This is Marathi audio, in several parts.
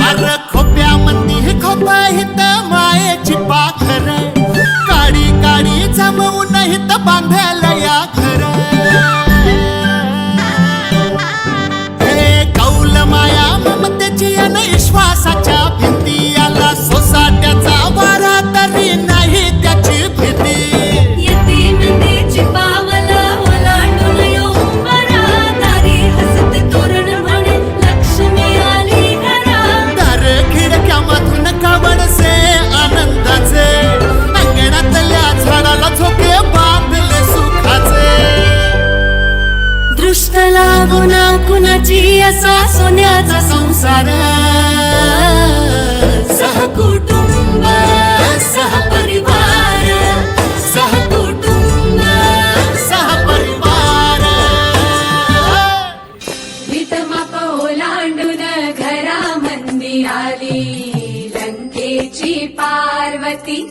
अरे खोप्या मंदी खोपा हित मायेची पाखर काडी काडी जमवून हित बांधायला या घर हे कौल माया ममतेची अन विश्वासाच्या भिंती आला सोसाट्याचा वारा तरी नाही त्याची भीती लागुना कुणाची असा सोन्याचा संसार सहकुटुंब सहपरिवार सहकुटुंब सहपरिवार भीतमाप ओलांडून घरा मंदी आली लंकेची पार्वती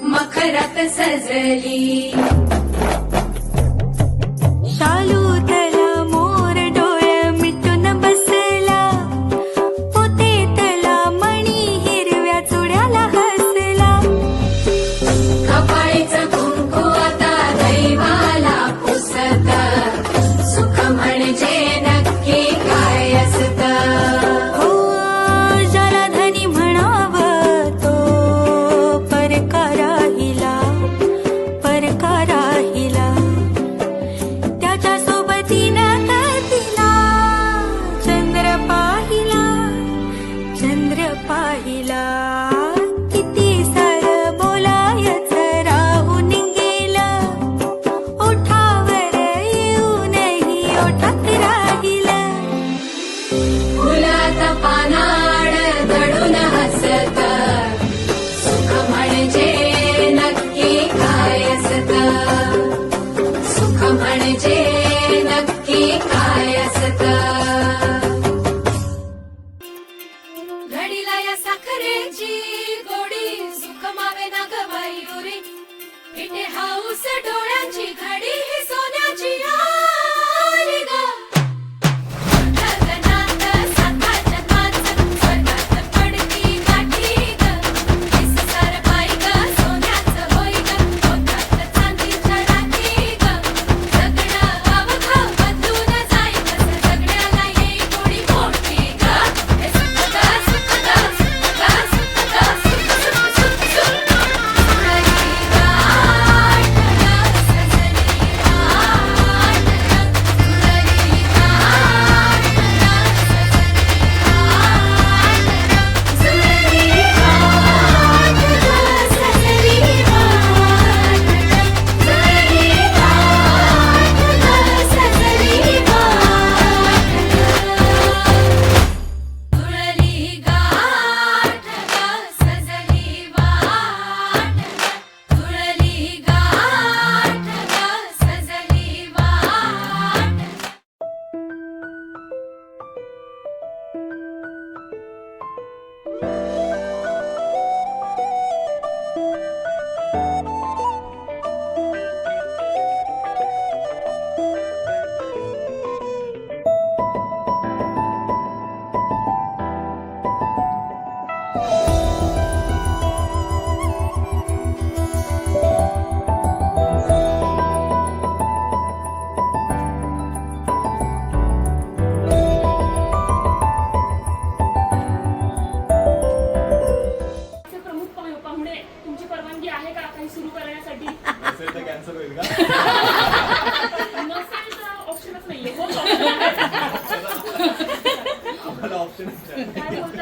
मखरात सजली शालू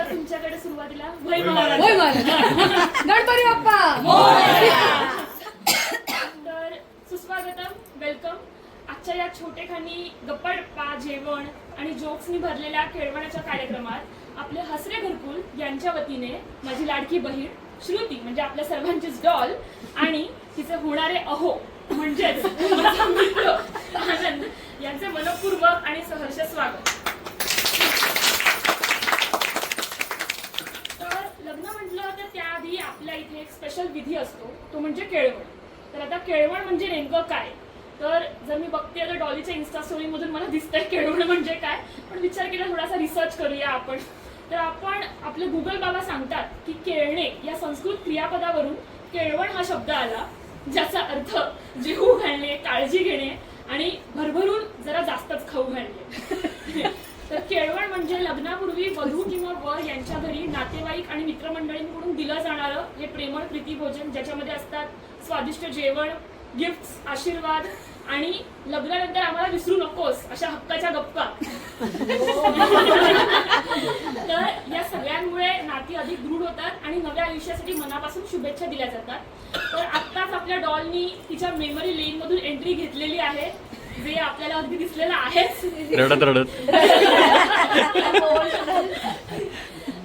तुमच्याकडे सुरुवातीला गणपती बाप्पा तर सुस्वागतम, वेलकम. आजच्या या छोटेखानी गप्पा जेवण आणि जोक्सनी भरलेल्या केळवणाच्या कार्यक्रमात आपले हसरे घरकुल यांच्या वतीने माझी लाडकी बहीण श्रुती म्हणजे आपल्या सर्वांचीच डॉल आणि तिचे होणारे अहो म्हणजेच माझा मित्र आनंद यांचे मनपूर्वक आणि सहर्ष स्वागत. लग्न म्हटलं तर त्याआधी आपल्या इथे एक स्पेशल विधी असतो, तो म्हणजे केळवण. तर आता केळवण म्हणजे नेमकं काय, तर जर मी बघते तर डॉलीच्या इन्स्टा स्टोरी मधून मला दिसतंय केळवण म्हणजे काय, पण बैठकीला थोडासा रिसर्च करूया आपण. तर आपण आपले गुगल बाबा सांगतात की केळणे या संस्कृत क्रियापदावरून केळवण हा शब्द आला, ज्याचा अर्थ जेवू घालणे, काळजी घेणे आणि भरभरून जरा जास्तच खाऊ घालणे. तर केळवण म्हणजे लग्नापूर्वी वधू किंवा वर यांच्या घरी नातेवाईक आणि मित्रमंडळींकडून दिलं जाणारं हे प्रेमळ प्रीतिभोजन, ज्याच्यामध्ये असतात स्वादिष्ट जेवण, गिफ्ट्स, आशीर्वाद आणि लग्नानंतर आम्हाला विसरू नकोस अशा हक्काच्या गप्पा. तर या सगळ्यांमुळे नाती अधिक दृढ होतात आणि नव्या आयुष्यासाठी मनापासून शुभेच्छा दिल्या जातात. तर आत्ताच आपल्या डॉलनी तिच्या मेमरी लेन मधून एंट्री घेतलेली आहे, जे आपल्याला अगदी दिसलेलं आहेच.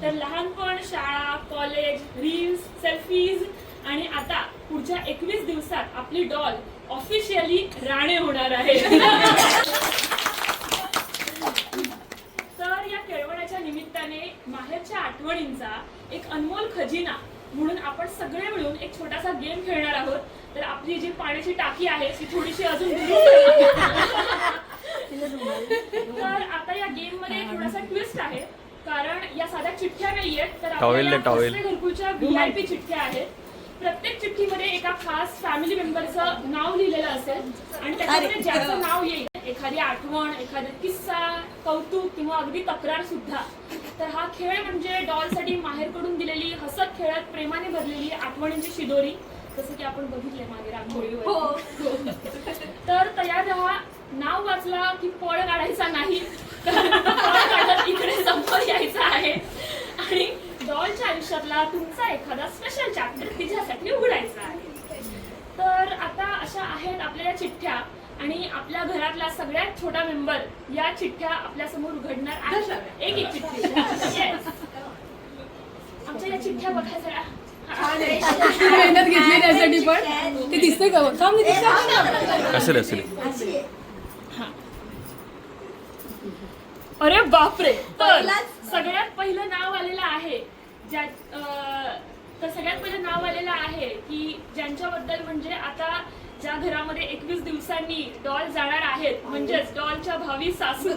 तर लहानपण, शाळा, कॉलेज, रील्स, सेल्फीज आणि आता पुढच्या 21 दिवसात आपली डॉल ऑफिशियली राणे होणार आहे. तर या केळवणाच्या निमित्ताने माहेरच्या आठवणींचा एक अनमोल खजिना म्हणून आपण सगळे मिळून एक छोटासा गेम खेळणार आहोत. तर आपली जी पाण्याची टाकी आहे ती थोडीशी अजून तर आता या गेम मध्ये थोडासा ट्विस्ट आहे, कारण या साध्या चिठ्ठ्या नाहीयेत, तर आपल्या घरकुलच्या VIP चिठ्ठ्या आहेत. प्रत्येक चिठ्ठीमध्ये एका खास फॅमिली मेंबरचं नाव लिहिलेलं असेल आणि त्याच्यामध्ये ज्याचं नाव येईल, एखादी आठवण, एखादा किस्सा, कौतुक किंवा अगदी तक्रार सुद्धा. तर हा खेळ म्हणजे डॉलसाठी माहेरकडून दिलेली हसत खेळत प्रेमाने भरलेली आठवणींची शिदोरी, जसं की आपण बघितले मागे रांगोळीवर. तर तयार राहा. नाव वाचला की पळ काढायचा नाही, इकडे समोर यायचं आहे आणि डॉलच्या आयुष्यातला तुमचा एखादा स्पेशल चॅप्टर तिच्यासाठी उघडायचा आहे. तर आता अशा आहेत आपल्या या चिठ्ठ्या आणि आपल्या घरातला सगळ्यात छोटा मेंबर या चिठ्ठ्या आपल्या समोर उघडणार आहे. एक एक चिठ्ठी. Yes. आमच्या या चिठ्ठ्या बघा जरा. मेहनत घेतली त्यासाठी, पण ते दिसतंय का? असेल असेल. अरे बापरे. तर सगळ्यात पहिलं नाव आलेलं आहे तर सगळ्यात पहिलं नाव आलेलं आहे की ज्यांच्याबद्दल म्हणजे आता ज्या घरामध्ये 21 दिवसांनी डॉल जाणार आहेत, म्हणजेच डॉलच्या भावी सासू.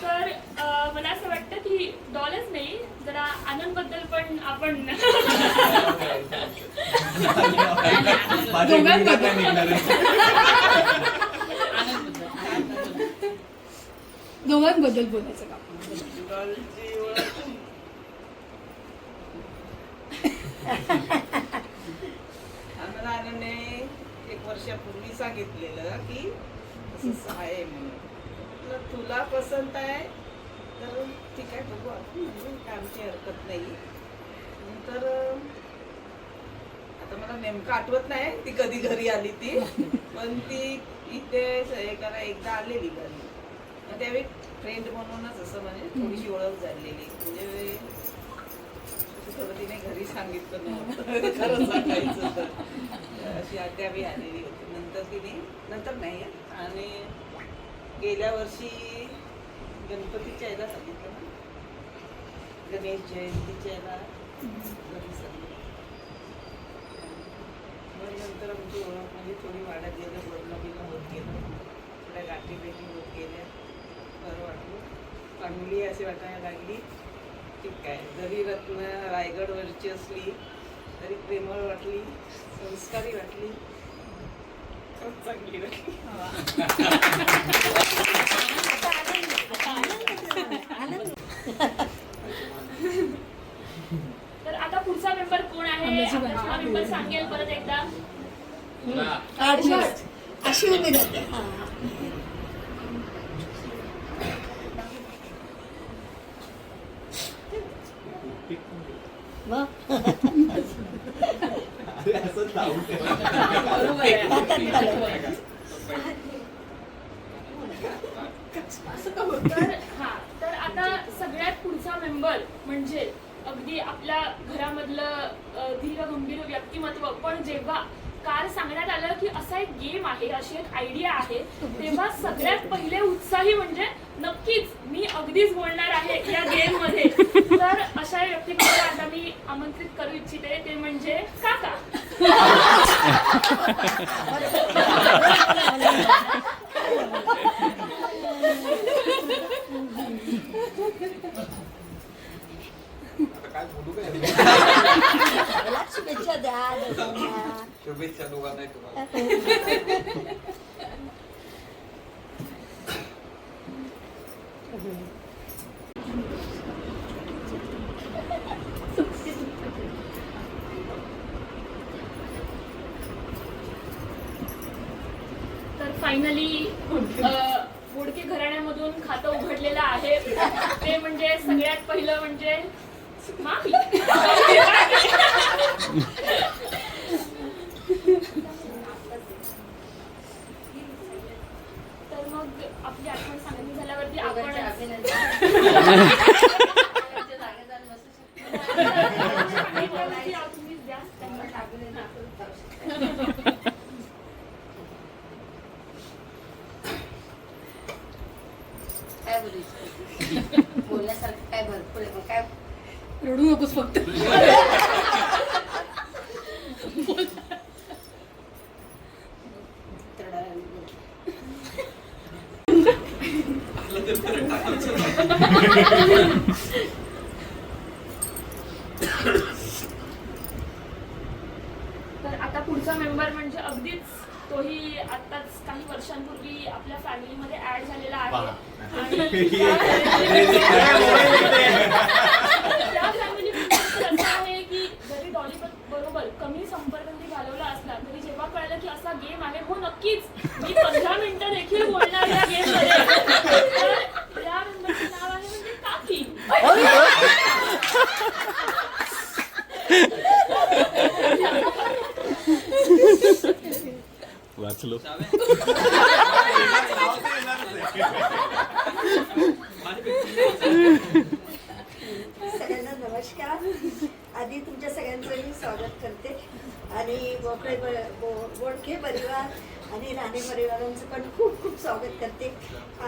तर मला असं वाटतं की डॉलच नाही, जरा आनंद बद्दल पण आपण दोघांबद्दल बोलायचं का? आम्हाला आनंदने 1 वर्षापूर्वी सांगितलेलं की असं आहे म्हणून. म्हटलं तुला पसंत आहे तर ठीक आहे, बघू आपण, काय आमची हरकत नाही. नंतर आता मला नेमकं आठवत नाही ती कधी घरी आली ती, पण ती इथे एकदा आलेली घरी. मग त्यावेळी फ्रेंड म्हणूनच असं म्हणजे थोडीशी ओळख झालेली, म्हणजे थोडं तिने घरी सांगितलं नव्हतं खरं सांगायचं तर. अशी त्यावेळी आलेली होती. नंतर नाही. आणि गेल्या वर्षी गणपतीच्या याला सांगितलं ना, गणेश जयंतीच्या याला घरी सांगितलं. मग नंतर आमची ओळख म्हणजे थोडी वाढत गेलं, बोलणं होत गेलं, थोड्या गाठीभेटी होत गेल्या. बरं वाटलं, चांगली अशी वाटायला लागली. ठीक आहे, जरी रत्न रायगडवरची असली तरी प्रेमळ वाटली, संस्कारी वाटली, चांगली वाटली. तर आता पुढचा मेंबर कोण आहे? हा मेंबर सांगेल परत एकदा. अशी उभी राहते. तर आता सगळ्यात पुढचा मेंबर म्हणजे अगदी आपल्या घरामधलं धीर गंभीर व्यक्तिमत्व. पण जेव्हा काल सांगण्यात आलं की असा एक गेम आहे, अशी एक आयडिया आहे, तेव्हा सगळ्यात पहिले उत्साही म्हणजे नक्कीच मी अगदीच बोलणार आहे या गेम मध्ये. तर अशा व्यक्तीला आता मी आमंत्रित करू इच्छिते, ते म्हणजे काका. मला शुभेच्छा द्या दोघांना. शुभेच्छा दोघांना तुम्हाला. तर फायनली बोडके घराण्यामधून खातं उघडलेलं आहे. ते म्हणजे सगळ्यात पहिलं म्हणजे माफी. तर मग आपली आठवण सांगणी झाल्यावरती आपण तुम्हीच द्या त्यांना काय बोलायचं बोलण्यासारखं काय भरपूर आहे. मग काय रडू नकोस फक्त. तर आता पुढचा मेंबर म्हणजे अगदीच तोही आताच काही वर्षांपूर्वी आपल्या फॅमिलीमध्ये ऍड झालेला आहे. आणि त्या फॅमिलीमध्ये असं आहे की जरी डॉली बरोबर कमी संपर्क जरी घालवला असला तरी जेव्हा कळलं की असा गेम आहे, हो नक्कीच मी 15 मिनिटं देखील बोलणार या गेम मध्ये. तर या मेंबरचं नाव आहे म्हणजे काकी. वाचलो. सगळ्यांना नमस्कार. आधी तुमच्या सगळ्यांचं मी स्वागत करते आणि बोडके परिवार आणि राणे परिवारांचं पण खूप खूप स्वागत करते.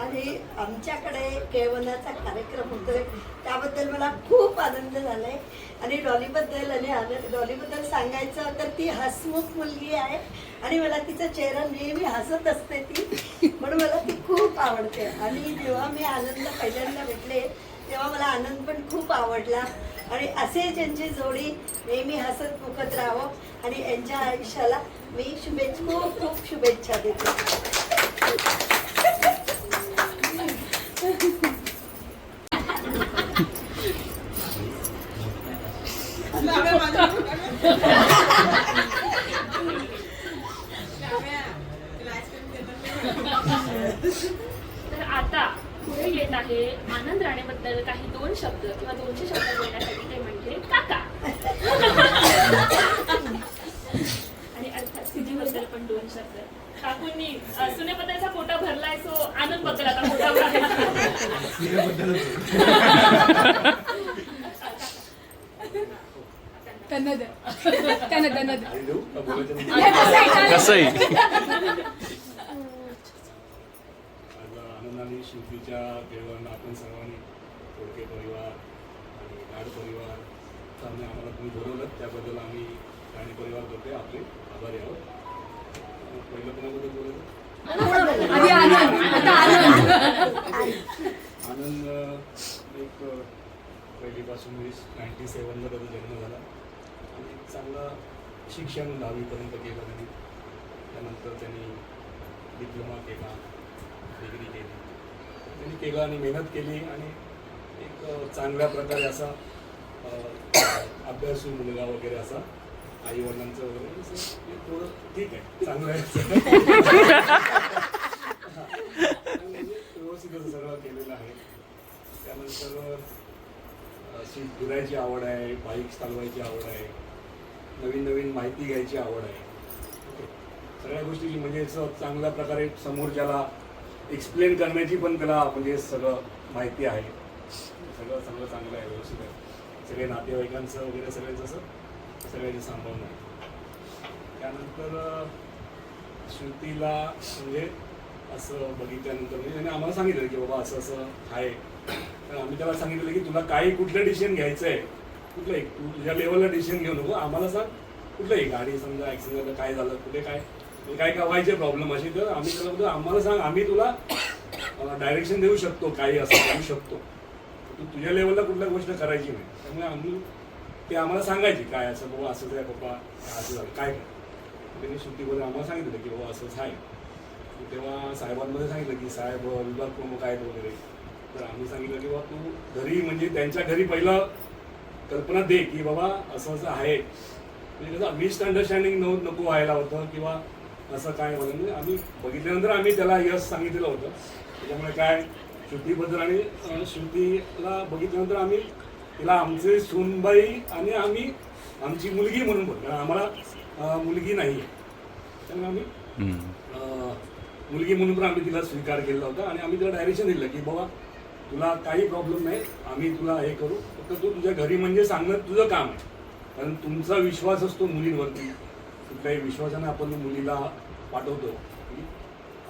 आणि आमच्याकडे केळवणाचा कार्यक्रम होतोय त्याबद्दल मला खूप आनंद झाला आहे. आणि डॉलीबद्दल सांगायचं तर ती हसमुख मुलगी आहे आणि मला तिचा चेहरा नेहमी हसत असते ती, म्हणून मला ती खूप आवडते. आणि जेव्हा मी आनंद पहिल्यांदा भेटले तेव्हा मला आनंद पण खूप आवडला. आणि असेच यांची जोडी नेहमी हसत मुखत राहावं आणि यांच्या आयुष्याला मी खूप खूप शुभेच्छा देते. तर आता पुढे येत आहे आनंद राणेबद्दल काही 2 शब्द किंवा 200 शब्द बोलण्यासाठी. ते म्हणजे काका. आणि अर्थात सिद्धीबद्दल पण 2 शब्द. काकूंनी सुनेबद्दलचा कोटा भरलाय, सो आनंद बद्दल आता कोटा भरायचा. त्यांना द्या. त्यांना द्या. कसंही आनंदाने शिवतीच्या केळवण आपण सर्वांनी बोडके परिवार आणि लाड परिवार आम्ही आम्हाला तुम्ही बोलवलं त्याबद्दल आम्ही राणे परिवार करते आपले आभारी आहोत. पहिलं कोणाबद्दल बोलायचं? आधी आनंद. आता आनंद. आनंद एक पहिलीपासून 97ला त्याचा जन्म झाला आणि चांगला शिक्षण 10वीपर्यंत केलं त्यांनी. त्यानंतर त्यांनी डिप्लोमा केला, डिग्री केली. त्यांनी केलं आणि मेहनत केली आणि एक चांगल्या प्रकारे असा अभ्यासू मुलगा वगैरे असा आईवडिलांचं वगैरे असं हे थोडं ठीक आहे, चांगलं आहे. म्हणजे व्यवस्थित असं सगळं केलेलं आहे. त्यानंतर अशी फिरायची आवड आहे, बाईक चालवायची आवड आहे, नवीन नवीन माहिती घ्यायची आवड आहे. सगळ्या गोष्टीची म्हणजे असं चांगल्या प्रकारे समोरच्याला एक्सप्लेन करण्याची पण त्याला म्हणजे सगळं माहिती आहे. सगळं चांगलं आहे, व्यवस्थित आहे. सगळे नातेवाईकांचं वगैरे सगळ्यांचं असं सगळ्यांची सांभाळणं आहे. त्यानंतर श्रुतीला म्हणजे असं बघितल्यानंतर म्हणजे त्याने आम्हाला सांगितलं की बाबा असं असं आहे. तर आम्ही त्याला सांगितलं की तुला काही कुठलं डिसिजन घ्यायचं आहे, कुठलं एक तू तुझ्या लेवलला डिसिजन घेऊ नको, आम्हाला सांग कुठलंही गाडी समजा ॲक्सिडेंट झालं, काय झालं, कुठे काय काय व्हायचे प्रॉब्लेम असे, तर आम्ही त्याला बोलतो आम्हाला सांग, आम्ही तुला डायरेक्शन देऊ शकतो, काही असं करू शकतो, तू तुझ्या लेवलला कुठल्या गोष्ट करायची नाही. त्यामुळे आम्ही ते आम्हाला सांगायची काय असं बाबा असंच आहे पप्पा, असं झालं काय काय. त्यांनी सुट्टीमध्ये आम्हाला सांगितलं की बाबा असंच आहे. तेव्हा साहेबांमध्ये सांगितलं की साहेब विभाग प्रमुख आहेत वगैरे. तर आम्ही सांगितलं की बाबा तू घरी म्हणजे त्यांच्या घरी पहिलं कल्पना दे की बाबा असं असं आहे, म्हणजे कसं मिसअंडरस्टँडिंग नको व्हायला होतं किंवा असं काय होतं. म्हणजे आम्ही बघितल्यानंतर आम्ही त्याला यश सांगितलेलं होतं. त्याच्यामुळे काय श्रुतीबद्दल आणि श्रुतीला बघितल्यानंतर आम्ही तिला आमचे सूनबाई आणि आम्ही आमची मुलगी म्हणून बोलतो, कारण आम्हाला मुलगी नाही आहे. त्यामुळे आम्ही मुलगी म्हणून पण आम्ही तिला स्वीकार केलेला होता आणि आम्ही तिला डायरेक्शन दिलं की बाबा तुला काही प्रॉब्लेम नाही, आम्ही तुला हे करू, फक्त तू तुझ्या घरी म्हणजे सांगणं तुझं काम आहे. कारण तुमचा विश्वास असतो मुलींवरती, कुठल्याही विश्वासाने आपण मुलीला पाठवतो,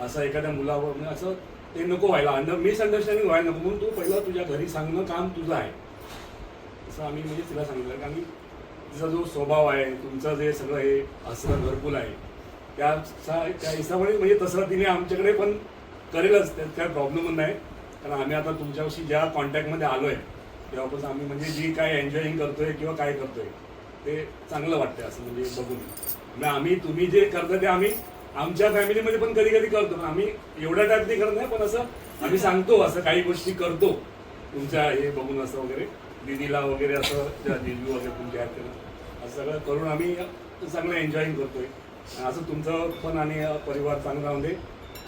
असं एखाद्या मुलावर म्हणजे असं ते नको व्हायला, मिसअंडरस्टँडिंग व्हायला नको, म्हणून तू पहिलं तुझ्या घरी सांगणं काम तुझं आहे, असं आम्ही म्हणजे तिला सांगितलं. कारण की तिचा जो स्वभाव आहे, तुमचं जे सगळं हे असं घरकुल आहे, त्या हिसाबाने म्हणजे तसं तिने आमच्याकडे पण करेलच, त्यात काय प्रॉब्लेमच नाही. कारण आम्ही आता तुमच्याशी ज्या कॉन्टॅक्टमध्ये आलो आहे तेव्हापासून आम्ही म्हणजे जी काय एन्जॉईंग करतोय किंवा काय करतोय ते चांगलं वाटतं असं म्हणजे बघून. म्हणजे आम्ही तुम्ही जे करता ते आम्ही आमच्या फॅमिलीमध्ये पण कधी कधी करतो, पण आम्ही एवढ्या टाईपने करत नाही, पण असं आम्ही सांगतो, असं काही गोष्टी करतो तुमच्या हे बघून असं वगैरे, दिदीला वगैरे असं दिदी वगैरे तुमच्या आहेत असं सगळं करून आम्ही चांगलं एन्जॉईंग करतोय. असं तुमचं पण आणि परिवार चांगला राहून दे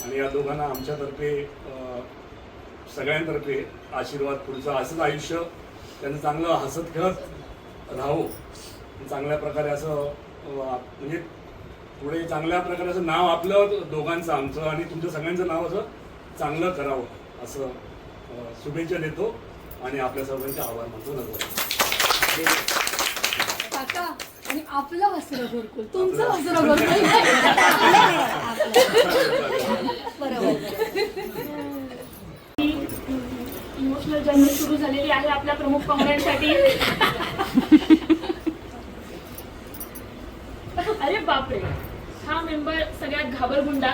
आणि या दोघांना आमच्यातर्फे सगळ्यांतर्फे आशीर्वाद, पुढचं असंच आयुष्य त्यांचं चांगलं हसत खेळत राहो, चांगल्या प्रकारे असं म्हणजे पुढे चांगल्या प्रकारे असं नाव आपलं दोघांचं, आमचं आणि तुमचं सगळ्यांचं नाव असं चांगलं करावं असं शुभेच्छा देतो आणि आपल्या सर्वांचे आभार मानतो. काका आणि आपलं हसरं घरकुल, तुमचं हसरं घरकुल इमोशनल जर्नी सुरू झालेली आहे आपल्या प्रमुख पाहुण्यांसाठी. अरे बापरे, हा मेंबर सगळ्यात घाबरगुंडा,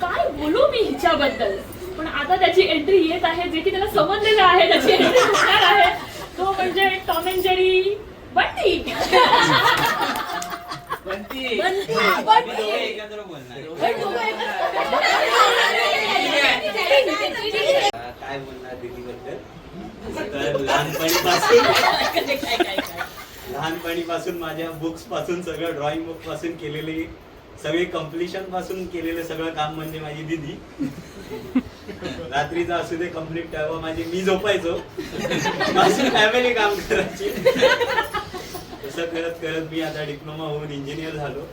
काय बोलू मी हिच्याबद्दल. पण आता त्याची एंट्री येत आहे, जे की त्याला समजलेलं आहे त्याची एंट्री होणार आहे, तो म्हणजे टॉम अँड जेरी बंटी. काय बोलणार दीदीबद्दल, तर लहानपणीपासून माझ्या बुक्स पासून सगळं ड्रॉइंग बुक पासून केलेले सगळे कम्प्लिशन पासून केलेलं सगळं काम म्हणजे माझी दीदी. रात्रीचा असू दे कम्प्लीट तेव्हा मी झोपायचो, माझी फॅमिली काम करायची. तसं करत करत मी आता डिप्लोमा होऊन इंजिनियर झालो.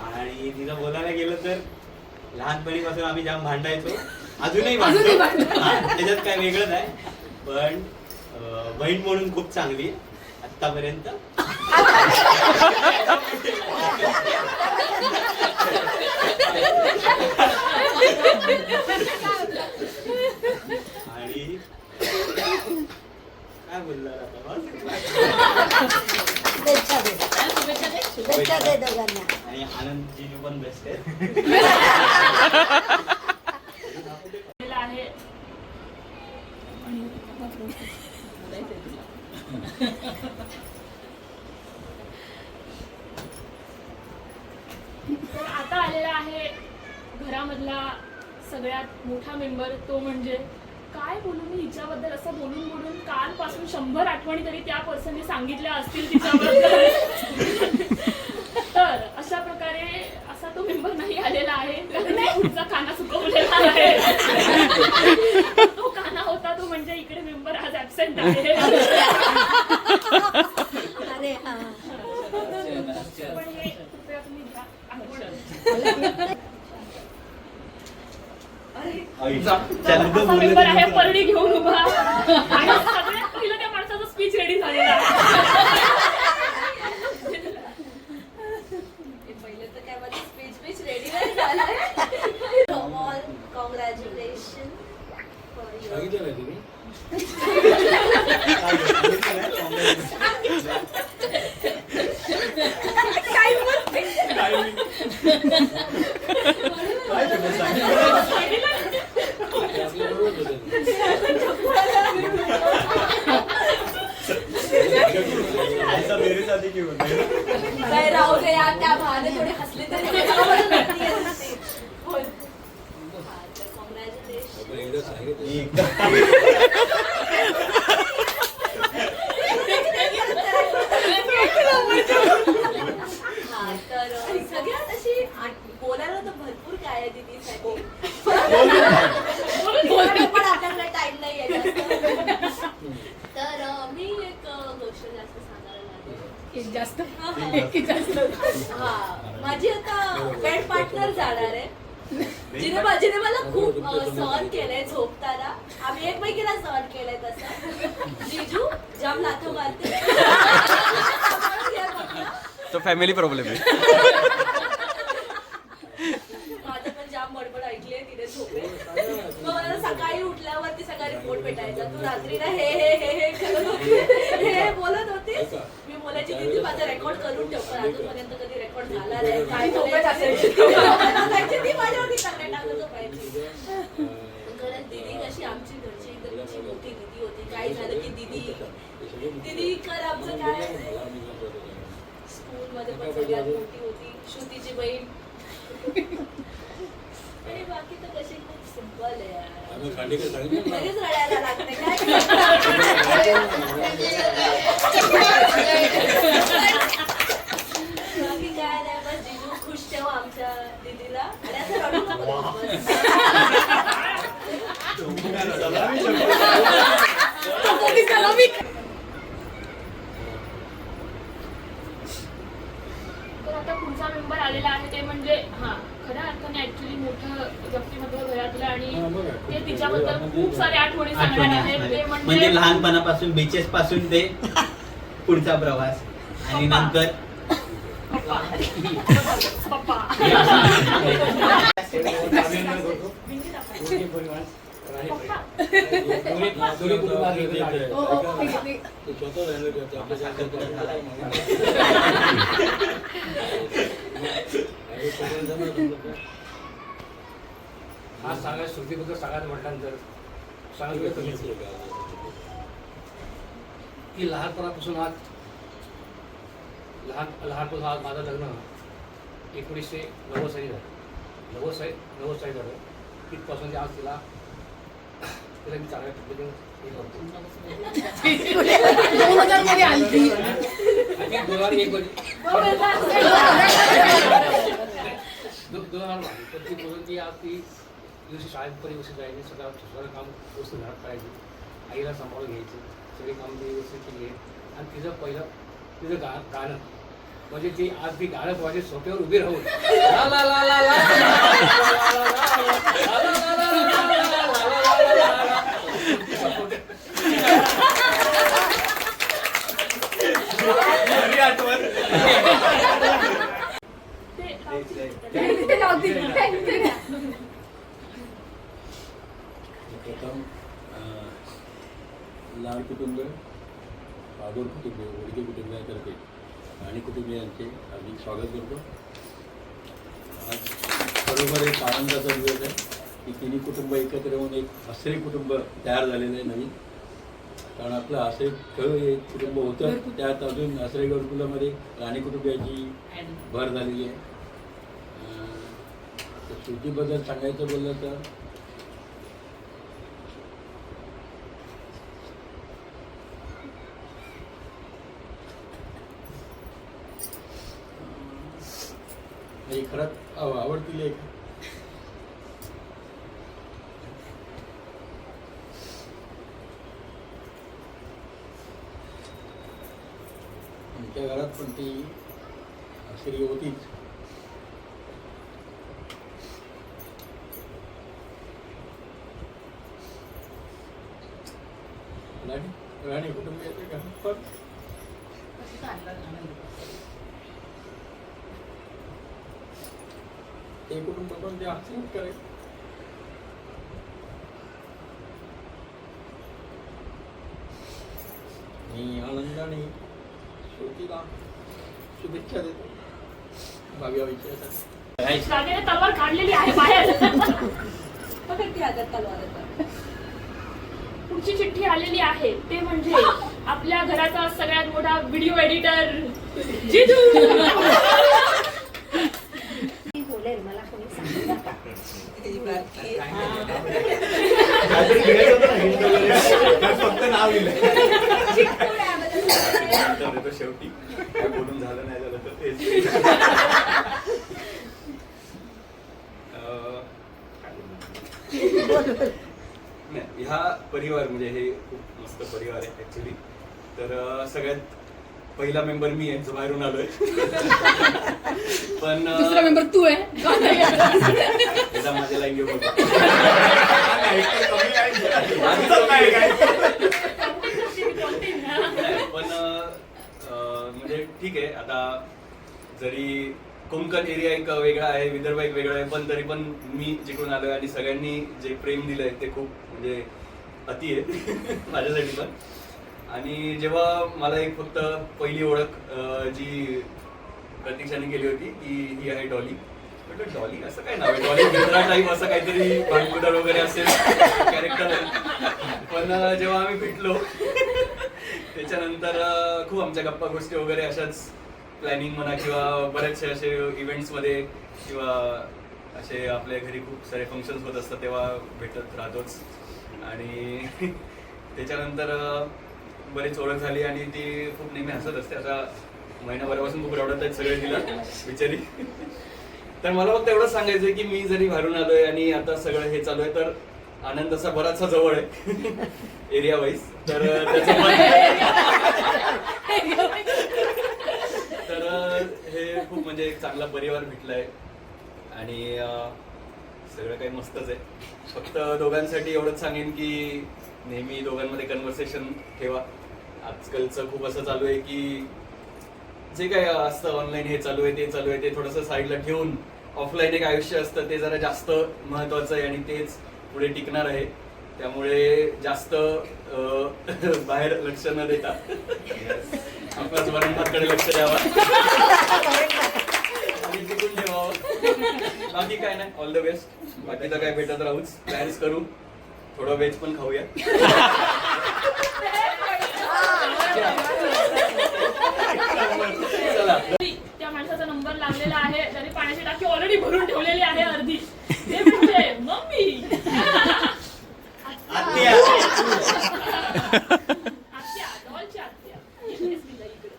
आणि तिला बोलायला गेलं तर लहानपणीपासून आम्ही जाम भांडायचो, अजूनही भांडतो, त्याच्यात काय वेगळं नाही. पण बहीण म्हणून खूप चांगली आतापर्यंत. आणि काय बोलणार आता, शुभेच्छा दे दोघांना. आणि आनंदजी पण बेस्ट आहे. तर आता आलेला आहे घरामधला सगळ्यात मोठा मेंबर, तो म्हणजे काय बोलू मी हिच्याबद्दल. असं बोलून बोलून कालपासून 100 आठवणी तरी त्या पर्सनने सांगितल्या असतील तिच्याबद्दल. तर अशा प्रकारे असा तो मेंबर नाही आलेला आहे, कारण पुढचा काना सुकवलेला आहे. तो काना होता तो म्हणजे इकडे मेंबर आज ऍबसेंट आहे. अरे हा, पण हे कृपया तुम्ही घ्या आठवण. असा मेंबर आहे परडी घेऊन उभा आणि सगळ्यात पहिलं त्या माणसाचं स्पीच रेडी झालेला आहे. पहिलं तर काय माझं स्पीच रेडी नाही झालंय. ऑल कॉंग्रॅच्युलेशन फॉर सांगितलं नाही तुम्ही काय ऐसा मेरे साथ ही क्यों होता है? काय राहू दे यार, त्या भावाने थोडी हसली तरी बोल. हा, तर congratulations. हा, तर सगळ्यात अशी बोलायला तर भरपूर काय आहे दीदीसाठी. बोलायला पण आपल्याकडे टाइम नाही आहे जास्त. तर मी एक गोष्ट जास्त सांगायला लागले. एक जास्त हा. एक जास्त हा, माझी आता बेड पार्टनर जाणार आहे, जिने मला खूप सहन केलंय झोपताना. आम्ही एकमेकीला सहन केलंय तसं. जिजू जाम लाथो मारते. सांभाळून घ्या फक्त. तो फॅमिली प्रॉब्लेम आहे. माझं पण जाम बडबड ऐकलीये तिने झोपे. मग मला सकाळी उठल्यावरती सकाळी रिपोर्ट भेटायचा, तू रात्री ना हे हे हे हे करत होती, हे बोलत होतीस. मी बोलायची दीदी माझा रेकॉर्ड करून ठेव, पण अजूनपर्यंत कधी रेकॉर्ड झाला नाही. काय झोपेत असायची ती माझ्यावरती चांगल्या टाकत झोपायची. खरंच दीदी कशी आमची घरची एकदम मोठी दीदी होती. काही झालं की दीदी कर आमचं काय. स्कूलमध्ये पण सगळ्यात मोठी होती, श्रुतीची बहीण. आणि बाकी तर कशी खूप सिंपल आहे यार. लगेच रडायला लागते काय. बाकी काय नाही, बस जिजू खुश ठेव आमच्या दीदीला. आणि असं रडू नको बस. तर आता पुढचा मेंबर आलेला आहे ते म्हणजे खऱ्या अर्थाने ऍक्च्युली मोठं व्यक्तिमत्व घरातलं आणि ते तिच्याबद्दल खूप सारे आठवणी सांगणार आहेत. ते म्हणजे लहानपणापासून बीचेस पासून ते पुढचा प्रवास आणि नंतर पप्पा. हा सांगा श्रुतीबद्दल सांगायचं म्हटल्यानंतर सांगितलं कमीच की लहानपणापासून लहानपासून आज माझं लग्न 1990 साली झालं. 90 साली झालं. तिथपासून आज तिला मी चांगल्या पद्धतीने हे करतो. 2000 मध्ये आली ती. आणि 2001 मध्ये 2000 पण ती बोलून ती आज ती दिवशी शाळेत व्यवस्थित जायची, सगळं काम व्यवस्थित घरात करायची, आईला सांभाळून घ्यायची, सगळी कामं ती व्यवस्थित केली आहे. आणि तिचं गाणं म्हणजे ती आज ती गाणं माझ्या सोप्यावर उभी राहून प्रथम लहान कुटुंब, आदोर कुटुंब, वडके कुटुंबियांतर्फे आणि कुटुंबियांचे हार्दिक स्वागत करतो. आज बरोबर एक आनंदाचा दिवस आहे की तिन्ही कुटुंब एकत्र येऊन एक आश्रय कुटुंब तयार झालेलं आहे नवीन. कारण आपलं आश्रय एक कुटुंब होतं, त्यात अजून आश्रय घरकुलामध्ये राणी कुटुंबियाची भर झालेली आहे. श्रुतीबद्दल सांगायचं बोललं तर म्हणजे खरंच आवडती लेख. आमच्या घरात पण ती आश्रय होतीच. राणी कुटुंबियाच्या घरात पण ते कुटुंब पण ते आश्रित करेल. मी आनंदाने श्रुतीला शुभेच्छा देतो भावी आयुष्यासाठी. राणीने तलवार काढलेली आहे बाहेर. पकड ती हातात तलवार आता. पुढची चिठ्ठी आलेली आहे ते म्हणजे आपल्या घराचा सगळ्यात मोठा व्हिडिओ एडिटर जिजू. मी बोलेल, मला कोणी सांगू नका. ही बारकी फक्त नाव लिहिलं चिठ्ठी तर शेवटी काय बोलून झालं नाही झालं तर तेच नाही, ह्या परिवार म्हणजे हे खूप मस्त परिवार आहे ऍक्च्युली. तर सगळ्यात पहिला मेंबर मी आहे जो बाहेरून आलोय. पण दुसरा मेंबर तू आहे. एकदा माझ्या लाईन घेऊन पण म्हणजे ठीक आहे. आता जरी कोकण एरिया एक वेगळा आहे, विदर्भ एक वेगळा आहे, पण तरी पण मी जिकडून आलोय आणि सगळ्यांनी जे प्रेम दिलंय ते खूप म्हणजे अति आहे माझ्यासाठी पण. आणि जेव्हा मला एक फक्त पहिली ओळख जी प्रतीक्षाने केली होती की ही आहे डॉली. म्हटलं डॉली असं काय नाव आहे, डॉली मित्रा टाईप असं काहीतरी भांडकुदळ वगैरे असेल कॅरेक्टर आहे. पण जेव्हा आम्ही भेटलो त्याच्यानंतर खूप आमच्या गप्पा गोष्टी वगैरे अशाच प्लॅनिंग म्हणा किंवा बरेचसे असे इव्हेंट्समध्ये किंवा असे आपल्या घरी खूप सारे फंक्शन्स होत असतात तेव्हा भेटत राहतोच. आणि त्याच्यानंतर बरीच ओळख झाली आणि ती खूप नेहमी हसत असते. आता महिनाभरापासून खूप रडत आहेत सगळे तिला बिचारी. तर मला फक्त एवढंच सांगायचं आहे की मी जरी बाहेरून आलोय आणि आता सगळं हे चालू आहे तर आनंद असा बराचसा जवळ आहे एरिया वाईज. तर त्याचं तर हे खूप म्हणजे एक चांगला परिवार भेटलाय आणि सगळं काही मस्तच आहे. फक्त दोघांसाठी एवढंच सांगेन की नेहमी दोघांमध्ये कन्व्हर्सेशन ठेवा. आजकालचं खूप असं चालू आहे की जे काय असतं ऑनलाईन हे चालू आहे ते चालू आहे ते थोडंसं साईडला ठेवून ऑफलाईन एक आयुष्य असतं ते जरा जास्त महत्वाचं आहे आणि तेच पुढे टिकणार आहे. त्यामुळे जास्त बाहेर लक्ष न देता आपल्याच वरणभातकडे लक्ष द्यावा आणि टिकून ठेवावं. बाकी काय नाही, ऑल द बेस्ट. बाकीचं काय भेटत राहूच, प्लॅन्स करू, थोडं व्हेज पण खाऊया. त्या माणसाचा नंबर लागलेला आहे, त्याने पाण्याची टाकी ऑलरेडी भरून ठेवलेली आहे अर्धी. ते म्हणजे मम्मी आत्या. आत्या, डॉलची आत्या. इकडेच दिलं, इकडे.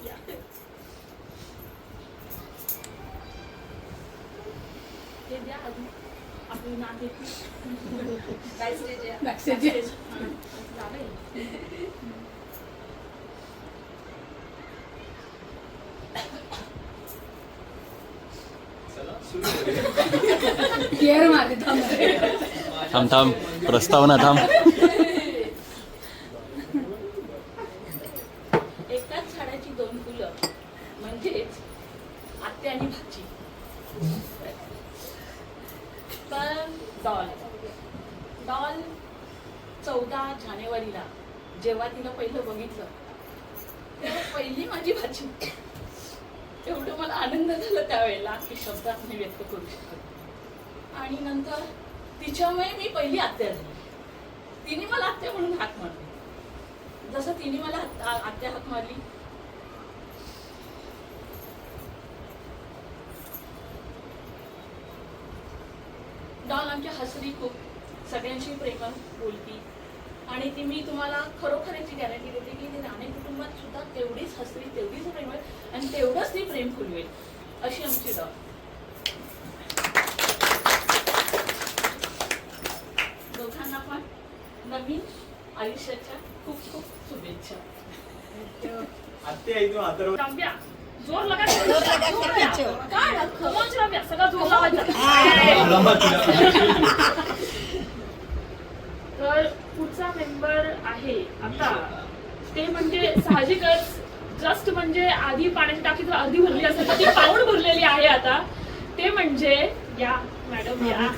या. हे द्या अजून. आपली नात येते. काय स्टेज आहे? Backstage आहे. हां, चालेल. केअर मारते थांब. थांब थांब प्रस्तावना थांब. एकाच झाडाची दोन फुलं म्हणजेच आत्या आणि भाची. पण डॉल 14 जानेवारीला जेव्हा तिला पहिलं बघितलं तेव्हा पहिली माझी भाची. एवढं मला आनंद झाला त्यावेळेला की शब्दात मी व्यक्त करू शकत. आणि नंतर तिच्यामुळे मी पहिली आत्या झाली. तिने मला आत्या म्हणून हाक मारली. जसं तिने मला आत्या हाक मारली डॉल आमच्या हसरी खूप, सगळ्यांशी प्रेमळ बोलती आणि ती मी तुम्हाला खरोखर याची गॅरंटी देते की ती राणे कुटुंबात सुद्धा तेवढीच हसरी, तेवढीच प्रेमळ आणि तेवढंच ती प्रेम फुलवेल अशी आमची डॉल. दोघांना पण नवीन आयुष्याच्या खूप खूप शुभेच्छा. आत्या आहे तू आतर रम्या, जोर लगा काय खमोच रम्या, सगळा जोर लावायचा. तर पुढचा मेंबर आहे आता ते म्हणजे साहजिकच जस्ट म्हणजे आधी पाण्याची टाकी जर अर्धी भरली असेल तर ती पाऊण भरलेली आहे आता. ते म्हणजे या मॅडम या.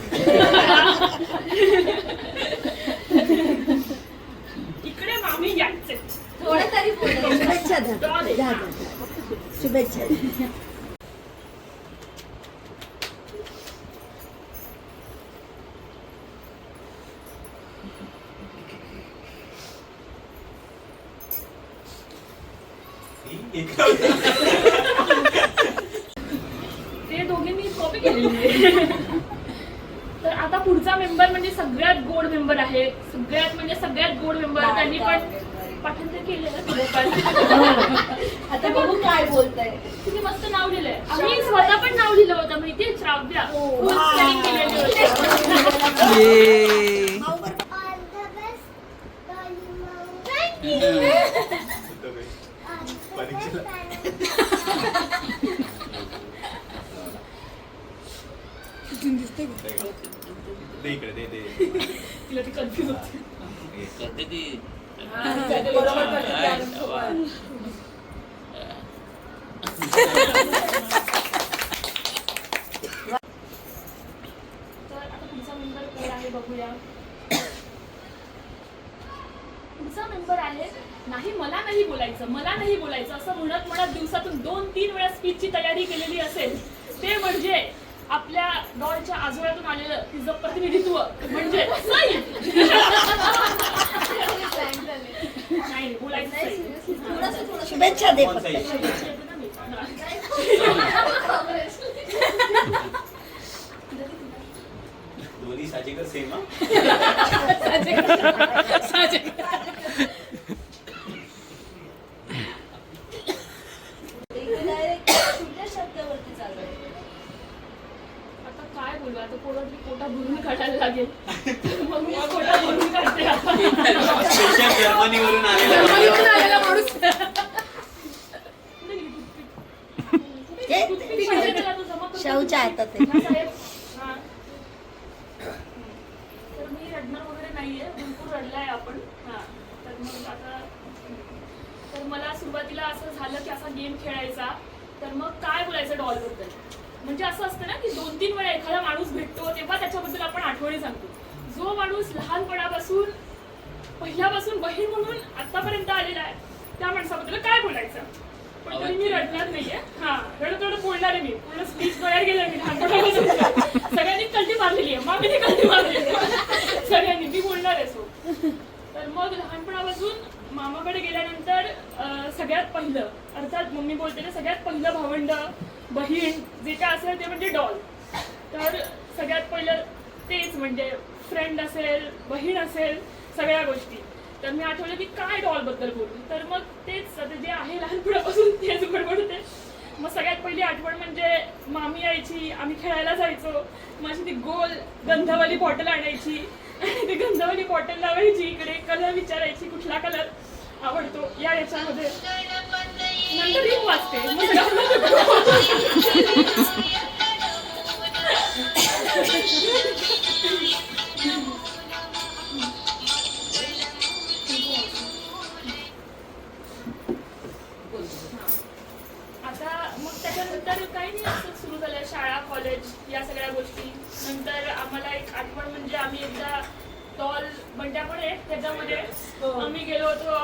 इकडे मामी यायचे थोडं तरी बोल. शुभेच्छा द्या. डॉल आहे. द्या, द्या. शुभेच्छा. ते दोघे मी कॉपी केलेली. तर आता पुढचा मेंबर म्हणजे सगळ्यात गोड मेंबर आहे, सगळ्यात गोड मेंबर. त्यांनी पण पाठांतर केलेलं थोडं पण. आता बघू काय बोलताय. तुम्ही मस्त नाव लिहिलंय. आम्ही स्वतः पण नाव लिहिलं होतं माहितीये, श्राव्या. Full spelling केलेली होती. तिला ती कन्फ्युज होती. बरोबर करते ती आनंद पवार. तर आता पुढचा मेंबर कोण आहे बघूया. पुढचा मेंबर आहे मला नाही बोलायचं असं म्हणत दिवसातून 2-3 वेळा स्पीचची तयारी केलेली असेल, ते म्हणजे आपल्या डॉलच्या आजोळ्यातून आलेलं तिचं प्रतिनिधित्व म्हणजे नाही बोलायचं. शुभेच्छा दे. दोन्ही साजेकर सेम. शब्दावरती चालू आहे. आता काय बोलू, आता पोटा भरून काढायला लागेल. मग मी पोटा भरून काढते आता. स्पेशल जर्मनीवरून आलेला माणूस. शाहूच्या हातात आहे. हा. तर मी रडणार वगैरे नाहीये, भरपूर रडलाय आपण. हा तर मग आता तर मला सुरुवातीला असं झालं की असा गेम खेळायचा, तर मग काय बोलायचं डॉलबद्दल. म्हणजे असं असतं ना की 2-3 वेळा एखादा माणूस भेटतो तेव्हा त्याच्याबद्दल आपण आठवणी सांगतो. जो माणूस लहानपणापासून पहिल्यापासून बहीण म्हणून आतापर्यंत आलेला आहे, त्या माणसाबद्दल काय बोलायचं. पण तरी मी रडणार नाहीये. हा रडत बोलणार आहे मी. पूर्ण स्पीच तयार केलं मी लहानपणापासून. सगळ्यांनी कल्टी मारलेली आहे, मामीने कल्टी मारलेली आहे सगळ्यांनी. मी बोलणार आहे सो. तर मग लहानपणापासून मामाकडे गेल्यानंतर सगळ्यात पहिलं, अर्थात मम्मी बोलते ना, सगळ्यात पहिलं भावंड बहीण जे काय असेल ते म्हणजे डॉल. तर सगळ्यात पहिलं तेच म्हणजे फ्रेंड असेल, बहीण असेल, सगळ्या गोष्टी. तर मी आठवलं की काय डॉलबद्दल बोलू. तर मग तेच आता जे आहे लहानपणापासून तेच बडबडते. मग सगळ्यात पहिली आठवण म्हणजे मामी यायची, आम्ही खेळायला जायचो. माझी ती गोल गंधावाली बॉटल आणायची आणि ती गंधावाली बॉटल लावायची, इकडे कलर विचारायची कुठला कलर आवडतो याच्यामध्ये. नंतर रिंग वाजते. आता मग त्याच्यानंतर काही नाही, असं सुरू झालं शाळा, कॉलेज या सगळ्या गोष्टी. नंतर आम्हाला एक आठवण म्हणजे आम्ही एकदा डॉल बंड्या पण आहे त्याच्यामध्ये आम्ही गेलो होतो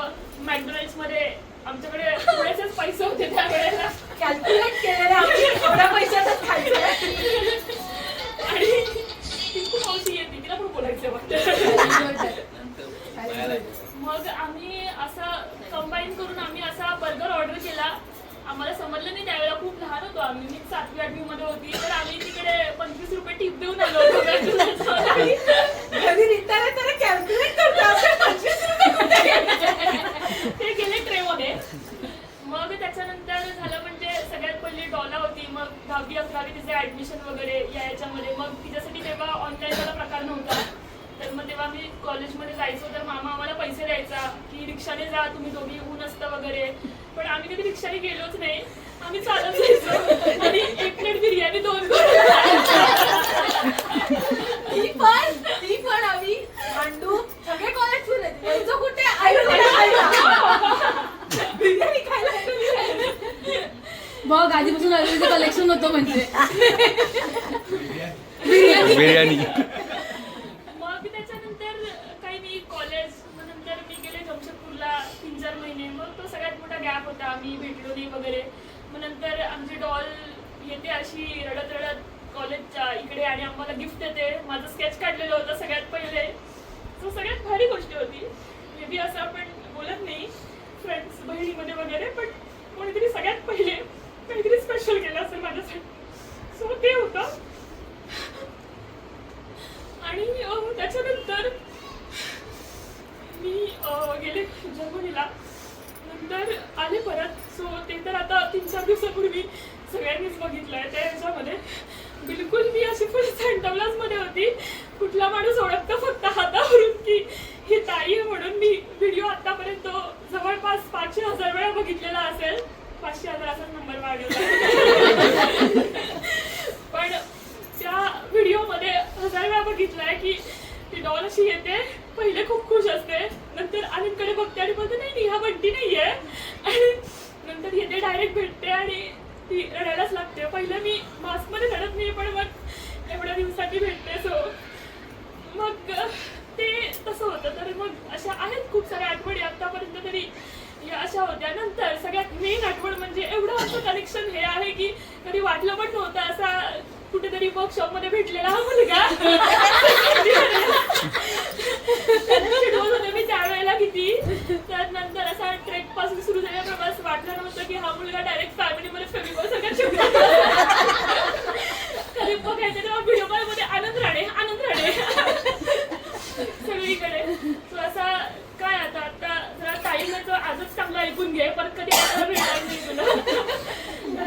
मॅकडॉनल्ड्स मध्ये. आमच्याकडे थोडेसेच पैसे होते त्यावेळेला, कॅल्क्युलेट केलेलं आम्ही एवढ्या पैशातच खायचं. आणि ती खूप मावशी येते, तिला पण बोलायचं वाटतं. मग आम्ही असं कंबाईन करून आम्ही असा बर्गर ऑर्डर केला. आम्हाला समजलं नाही त्यावेळेला, खूप लहान होतो आम्ही. मी 7वी-8वी मध्ये होती. तर आम्ही तिकडे 25 रुपये टिप देऊन आलो होतो. ते गेले ट्रे मध्ये. मग त्याच्यानंतर झालं म्हणजे सगळ्यात पहिली डॉला होती. मग 10वी-11वी तिचे ऍडमिशन वगैरे याच्यामध्ये. मग तिच्यासाठी तेव्हा ऑनलाईनचा प्रकार नव्हता. तर मग तेव्हा मी कॉलेजमध्ये जायचो, तर मामा आम्हाला पैसे द्यायचा की रिक्षाने जा तुम्ही दोघी, ऊन असतं वगैरे. पण आम्ही कधी रिक्षाने गेलोच नाही, आम्ही चालत जायचो. आणि 1 प्लेट बिर्याणी 2 ती पण आम्ही मांडू सगळे कॉलेज फिरले. त्यांचं कुठे बिर्याणी खायला. बघ आधीपासून अरविंदचं कलेक्शन होतं म्हणजे बिर्याणी. मग त्याच्यानंतर काही नाही कॉलेज. नंतर मी गेले जमशेदपूरला 3-4 महिने. मग तो सगळ्यात मोठा गॅप होता, आम्ही भेटलो नाही वगैरे. मग नंतर आमची डॉल येते अशी रडत रडत कॉलेजच्या इकडे आणि आम्हाला गिफ्ट देते. माझं स्केच काढलेलं होतं सगळ्यात पहिले. तो सगळ्यात भारी गोष्ट होती. मे बी असं आपण बोलत नाही फ्रेंड्स बहिणीमध्ये वगैरे, पण कोणीतरी सगळ्यात पहिले काहीतरी स्पेशल केलं असेल माझ्यासाठी. सो ते होतं. आणि त्याच्यानंतर मी गेले जर्मनीला, नंतर आले परत. सो ते तर आता 3-4 दिवसापूर्वी सगळ्यांनीच बघितलंय. त्या ह्याच्यामध्ये बिलकुल मी अशी फुल सँटवलाजमध्ये होती. कुठला माणूस ओळखतो फक्त हातावरून की ही ताई आहे म्हणून. मी व्हिडिओ आतापर्यंत जवळपास 500,000 वेळा बघितलेला असेल. 500,000 असाच नंबर वाढवला. पण त्या व्हिडिओमध्ये 1000 वेळा बघितलाय की ती डॉल अशी येते, पहिले खूप खुश असते, नंतर आनंदकडे बघते आणि बोलते नाही हा बंटी नाहीये, आणि नंतर येते डायरेक्ट भेटते आणि ती रडायलाच लागते. पहिलं मी मास्कमध्ये रडत नाही, पण मग एवढ्या दिवसांनी भेटते. सो मग ते तसं होतं. तर मग अशा आहेत खूप साऱ्या आठवणी आतापर्यंत तरी या अशा होत्या. नंतर सगळ्यात मेन आठवण म्हणजे एवढं असं कनेक्शन हे आहे की कधी वाटलं पण नव्हतं असा कुठेतरी वर्कशॉप मध्ये भेटलेला हा मुलगा. होते मी त्यावेळेला किती. त्यानंतर असा ट्रेक पासून सुरू झालेला प्रवास वाटलं नव्हतं की हा मुलगा डायरेक्ट फॅमिलीमध्ये फेमिबॉल सगळ्यात कधी बघायचं तेव्हा व्हिडिओ कॉल मध्ये आनंद राणे सगळीकडे. सो असा काय आता जरा टाईम तो आजच चांगला ऐकून घे, परत कधी भेटणार नाही तुला.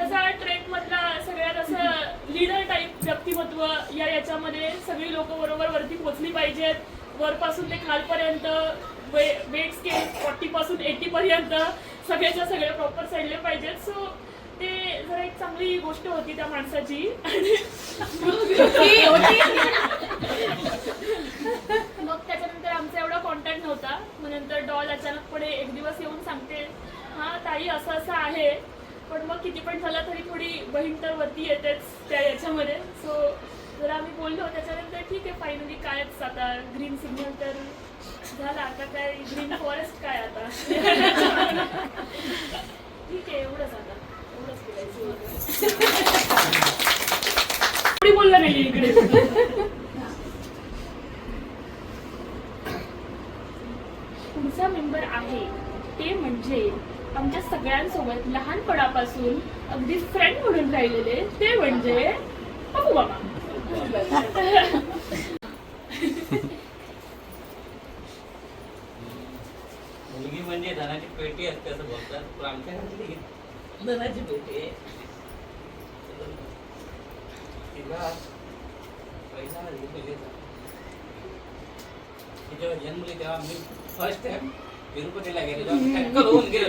असा ट्रेक मधला सगळ्यात असं लीडर टाईप व्यक्तिमत्व याच्यामध्ये सगळी लोक बरोबर वरती पोहोचली पाहिजेत. वरपासून ते खालपर्यंत वेट स्केल 40 पासून 80 पर्यंत सगळ्याच्या सगळे प्रॉपर चढले पाहिजेत. सो ते जरा एक चांगली गोष्ट होती त्या माणसाची. मग त्याच्यानंतर आमचा एवढा कॉन्टॅक्ट नव्हता. मग नंतर डॉल अचानकपणे एक दिवस येऊन सांगते हा ताई असं असं आहे. पण मग किती पण झालं तरी थोडी बहीण तर वरती येतेच त्या याच्यामध्ये. सो जरा आम्ही बोललो. त्याच्यानंतर ठीक आहे फायनली कायच आता ग्रीन सिग्नल तर झाला, आता काय ग्रीन फॉरेस्ट काय आता. ठीक आहे एवढंच आता एवढंच बोलायचं. कोणी बोललं नाही इकडे. पुढचा मेंबर आहे ते म्हणजे आमच्या सगळ्यांसोबत लहानपणापासून अगदी फ्रेंड म्हणून राहिलेले ते म्हणजे पप्पू बाबा. मुलगी म्हणजे धनाची पेटी असते असं बोलतात, पण आमच्या घरातली धनाची पेटी आहे. तिला पहिला जेव्हा जन्मली तेव्हा मी फर्स्ट टाइम तिरुपतीला गेलो, टक्कल होऊन गेलो.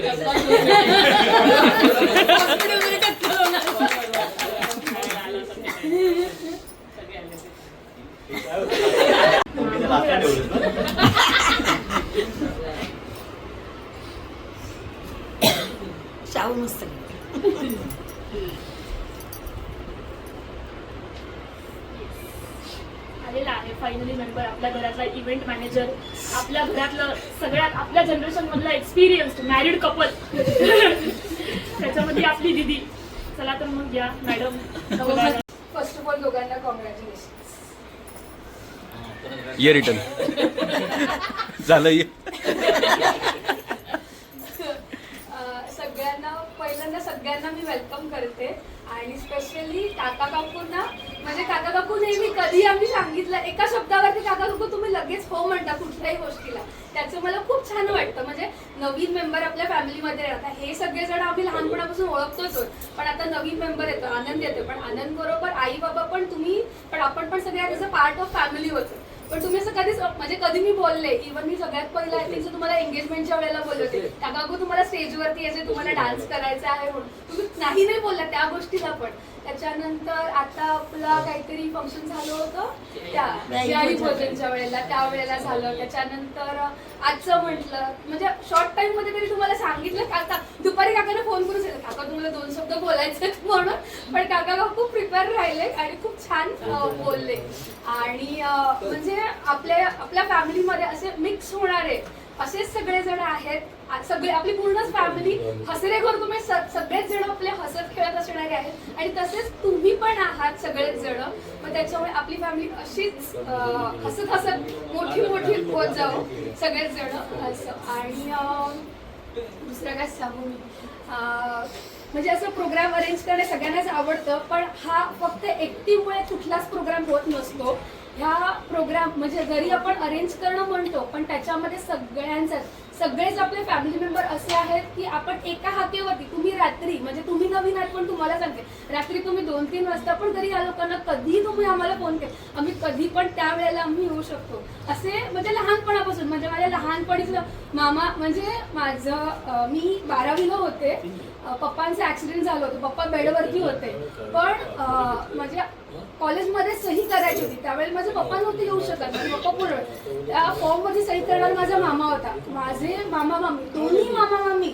शाहू मस्त आलेला आहे फायनली मेंबर, आपल्या घरातला इव्हेंट मॅनेजर, आपल्या घरातलं सगळ्यात आपल्या जनरेशन मधला एक्सपिरियन्स्ड मॅरिड कपल. त्याच्यामध्ये आपली दीदी. चला तर मग या मॅडम. फर्स्ट ऑफ ऑल दोघांना कॉंग्रॅच्युलेशन. ये रिटर्न झालं ये. पहिल्यांदा सगळ्यांना मी वेलकम करते आणि स्पेशली काका काकूंना. म्हणजे काका काकू नेहमी कधी आम्ही सांगितलं एका शब्दावरती काका काकू तुम्ही लगेच हो म्हणता कुठल्याही गोष्टीला. त्याचं मला खूप छान वाटतं. म्हणजे नवीन मेंबर आपल्या फॅमिलीमध्ये राहतात. हे सगळेजण आम्ही लहानपणापासून ओळखतोच, पण आता नवीन मेंबर येतो, आनंद येतो. पण आनंद बरोबर आई बाबा पण तुम्ही पण आपण पण सगळ्या त्याचं पार्ट ऑफ फॅमिली होतो. पण तुम्ही असं कधीच म्हणजे कधी मी बोलले, इव्हन मी सगळ्यात पहिला आय थिंक तुम्हाला एंगेजमेंटच्या वेळेला बोलले होते काकू तुम्हाला स्टेजवरती यायचे, तुम्हाला डान्स करायचा आहे म्हणून. तुम्ही नाही बोलला त्या गोष्टीला. पण त्याच्यानंतर आता आपला काहीतरी फंक्शन झालं होतं त्या आई भोजनच्या वेळेला, त्यावेळेला झालं. त्याच्यानंतर आजचं म्हटलं म्हणजे शॉर्ट टाइम मध्ये तरी तुम्हाला सांगितलं काका दुपारी काकांना फोन करून सांगितलं काका तुम्हाला 2 शब्द बोलायचे म्हणून. पण काका खूप प्रिपेअर राहिले आणि खूप छान बोलले. आणि म्हणजे आपल्या फॅमिलीमध्ये असे मिक्स होणारे असेच सगळेजण आहेत. सगळे आपली पूर्णच फॅमिली हसरे घर तुम्ही सगळेच जण आपले हसत खेळत असणारे आहेत आणि तसेच तुम्ही पण आहात सगळेच जण. मग त्याच्यामुळे आपली फॅमिली अशीच हसत हसत मोठी होत जावं सगळेच जण असं. आणि दुसरं काय सांगू मी म्हणजे असं प्रोग्राम अरेंज करणं सगळ्यांनाच आवडतं, पण हा फक्त एकटीमुळे कुठलाच प्रोग्राम होत नसतो. ह्या प्रोग्राम म्हणजे जरी आपण अरेंज करणं म्हणतो, पण त्याच्यामध्ये सगळेच आपले फॅमिली मेंबर असे आहेत की आपण एका हाकेवरती, तुम्ही रात्री म्हणजे तुम्ही नवीन आहात पण तुम्हाला सांगते, रात्री तुम्ही 2-3 वाजता पण घरी या लोकांना कधी तुम्ही आम्हाला फोन केला, आम्ही कधी पण त्यावेळेला आम्ही येऊ शकतो. असे म्हणजे लहानपणापासून म्हणजे माझ्या लहानपणीचं मामा म्हणजे माझं मी 12वीला होते, पप्पांचा ऍक्सिडेंट झालं होतं, पप्पा बेडवरती होते, पण म्हणजे कॉलेजमध्ये सही करायची होती त्यावेळेला माझे पप्पा नव्हते येऊ शकत, पप्पा पूर्ण त्या फॉर्ममध्ये सही करणारा माझा मामा होता. माझे मामा मामी दोन्ही मामा मामी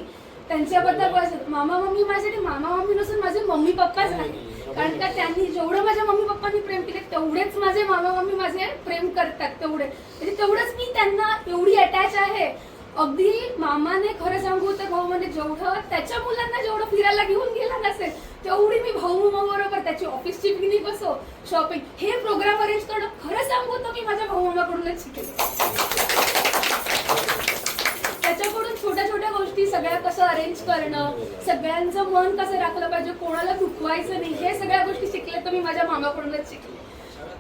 त्यांच्याबद्दल बोलायचं, मामा मम्मी माझ्यासाठी मामा मम्मी नसून माझे मम्मी पप्पाच आहे, कारण का त्यांनी जेवढं माझ्या मम्मी पप्पांनी प्रेम केले तेवढेच माझे मामा मम्मी माझे प्रेम करतात, तेवढे म्हणजे तेवढंच मी त्यांना एवढी अटॅच आहे. अगदी मामाने खरं सांगू तर भाऊ म्हणजे जेवढं त्याच्या मुलांना जेवढं फिरायला घेऊन गेला नसेल तेवढी मी भाऊ बरोबर त्याची ऑफिसची पिकनिक असो, शॉपिंग, हे प्रोग्राम अरेंज करणं खरं सांगू तर मी माझ्या भाऊ मामाकडूनच शिकले. त्याच्याकडून छोट्या छोट्या गोष्टी सगळ्या कसं अरेंज करणं, सगळ्यांचं मन कसं राखलं पाहिजे, कोणाला दुखवायचं नाही, हे सगळ्या गोष्टी शिकले तर मी माझ्या मामाकडूनच शिकले.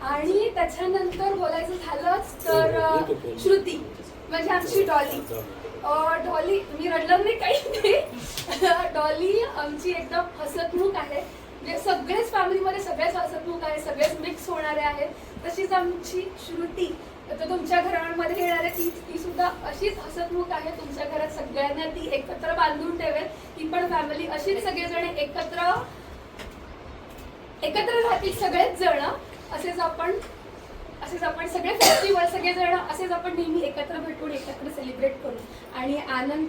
आणि त्याच्यानंतर बोलायचं झालंच तर श्रुती म्हणजे आमची डॉली. डॉली मी रडलं नाही काही नाही, डॉली आमची एकदम हसतमुख आहे, म्हणजे सगळेच फॅमिलीमध्ये सगळेच हसतमुख आहे, सगळेच मिक्स होणारे आहेत. तशीच आमची श्रुती तर तुमच्या घरामध्ये येणार आहे, ती सुद्धा अशीच हसतमुख आहे, तुमच्या घरात सगळ्यांना ती एकत्र बांधून ठेवेल. ती पण फॅमिली अशीच सगळेजण एकत्र राहतील सगळेच जण. असेच आपण सगळे फेस्टिवल सगळेजण असेच आपण नेहमी एकत्र भेटून एकत्र सेलिब्रेट करू. आणि आनंद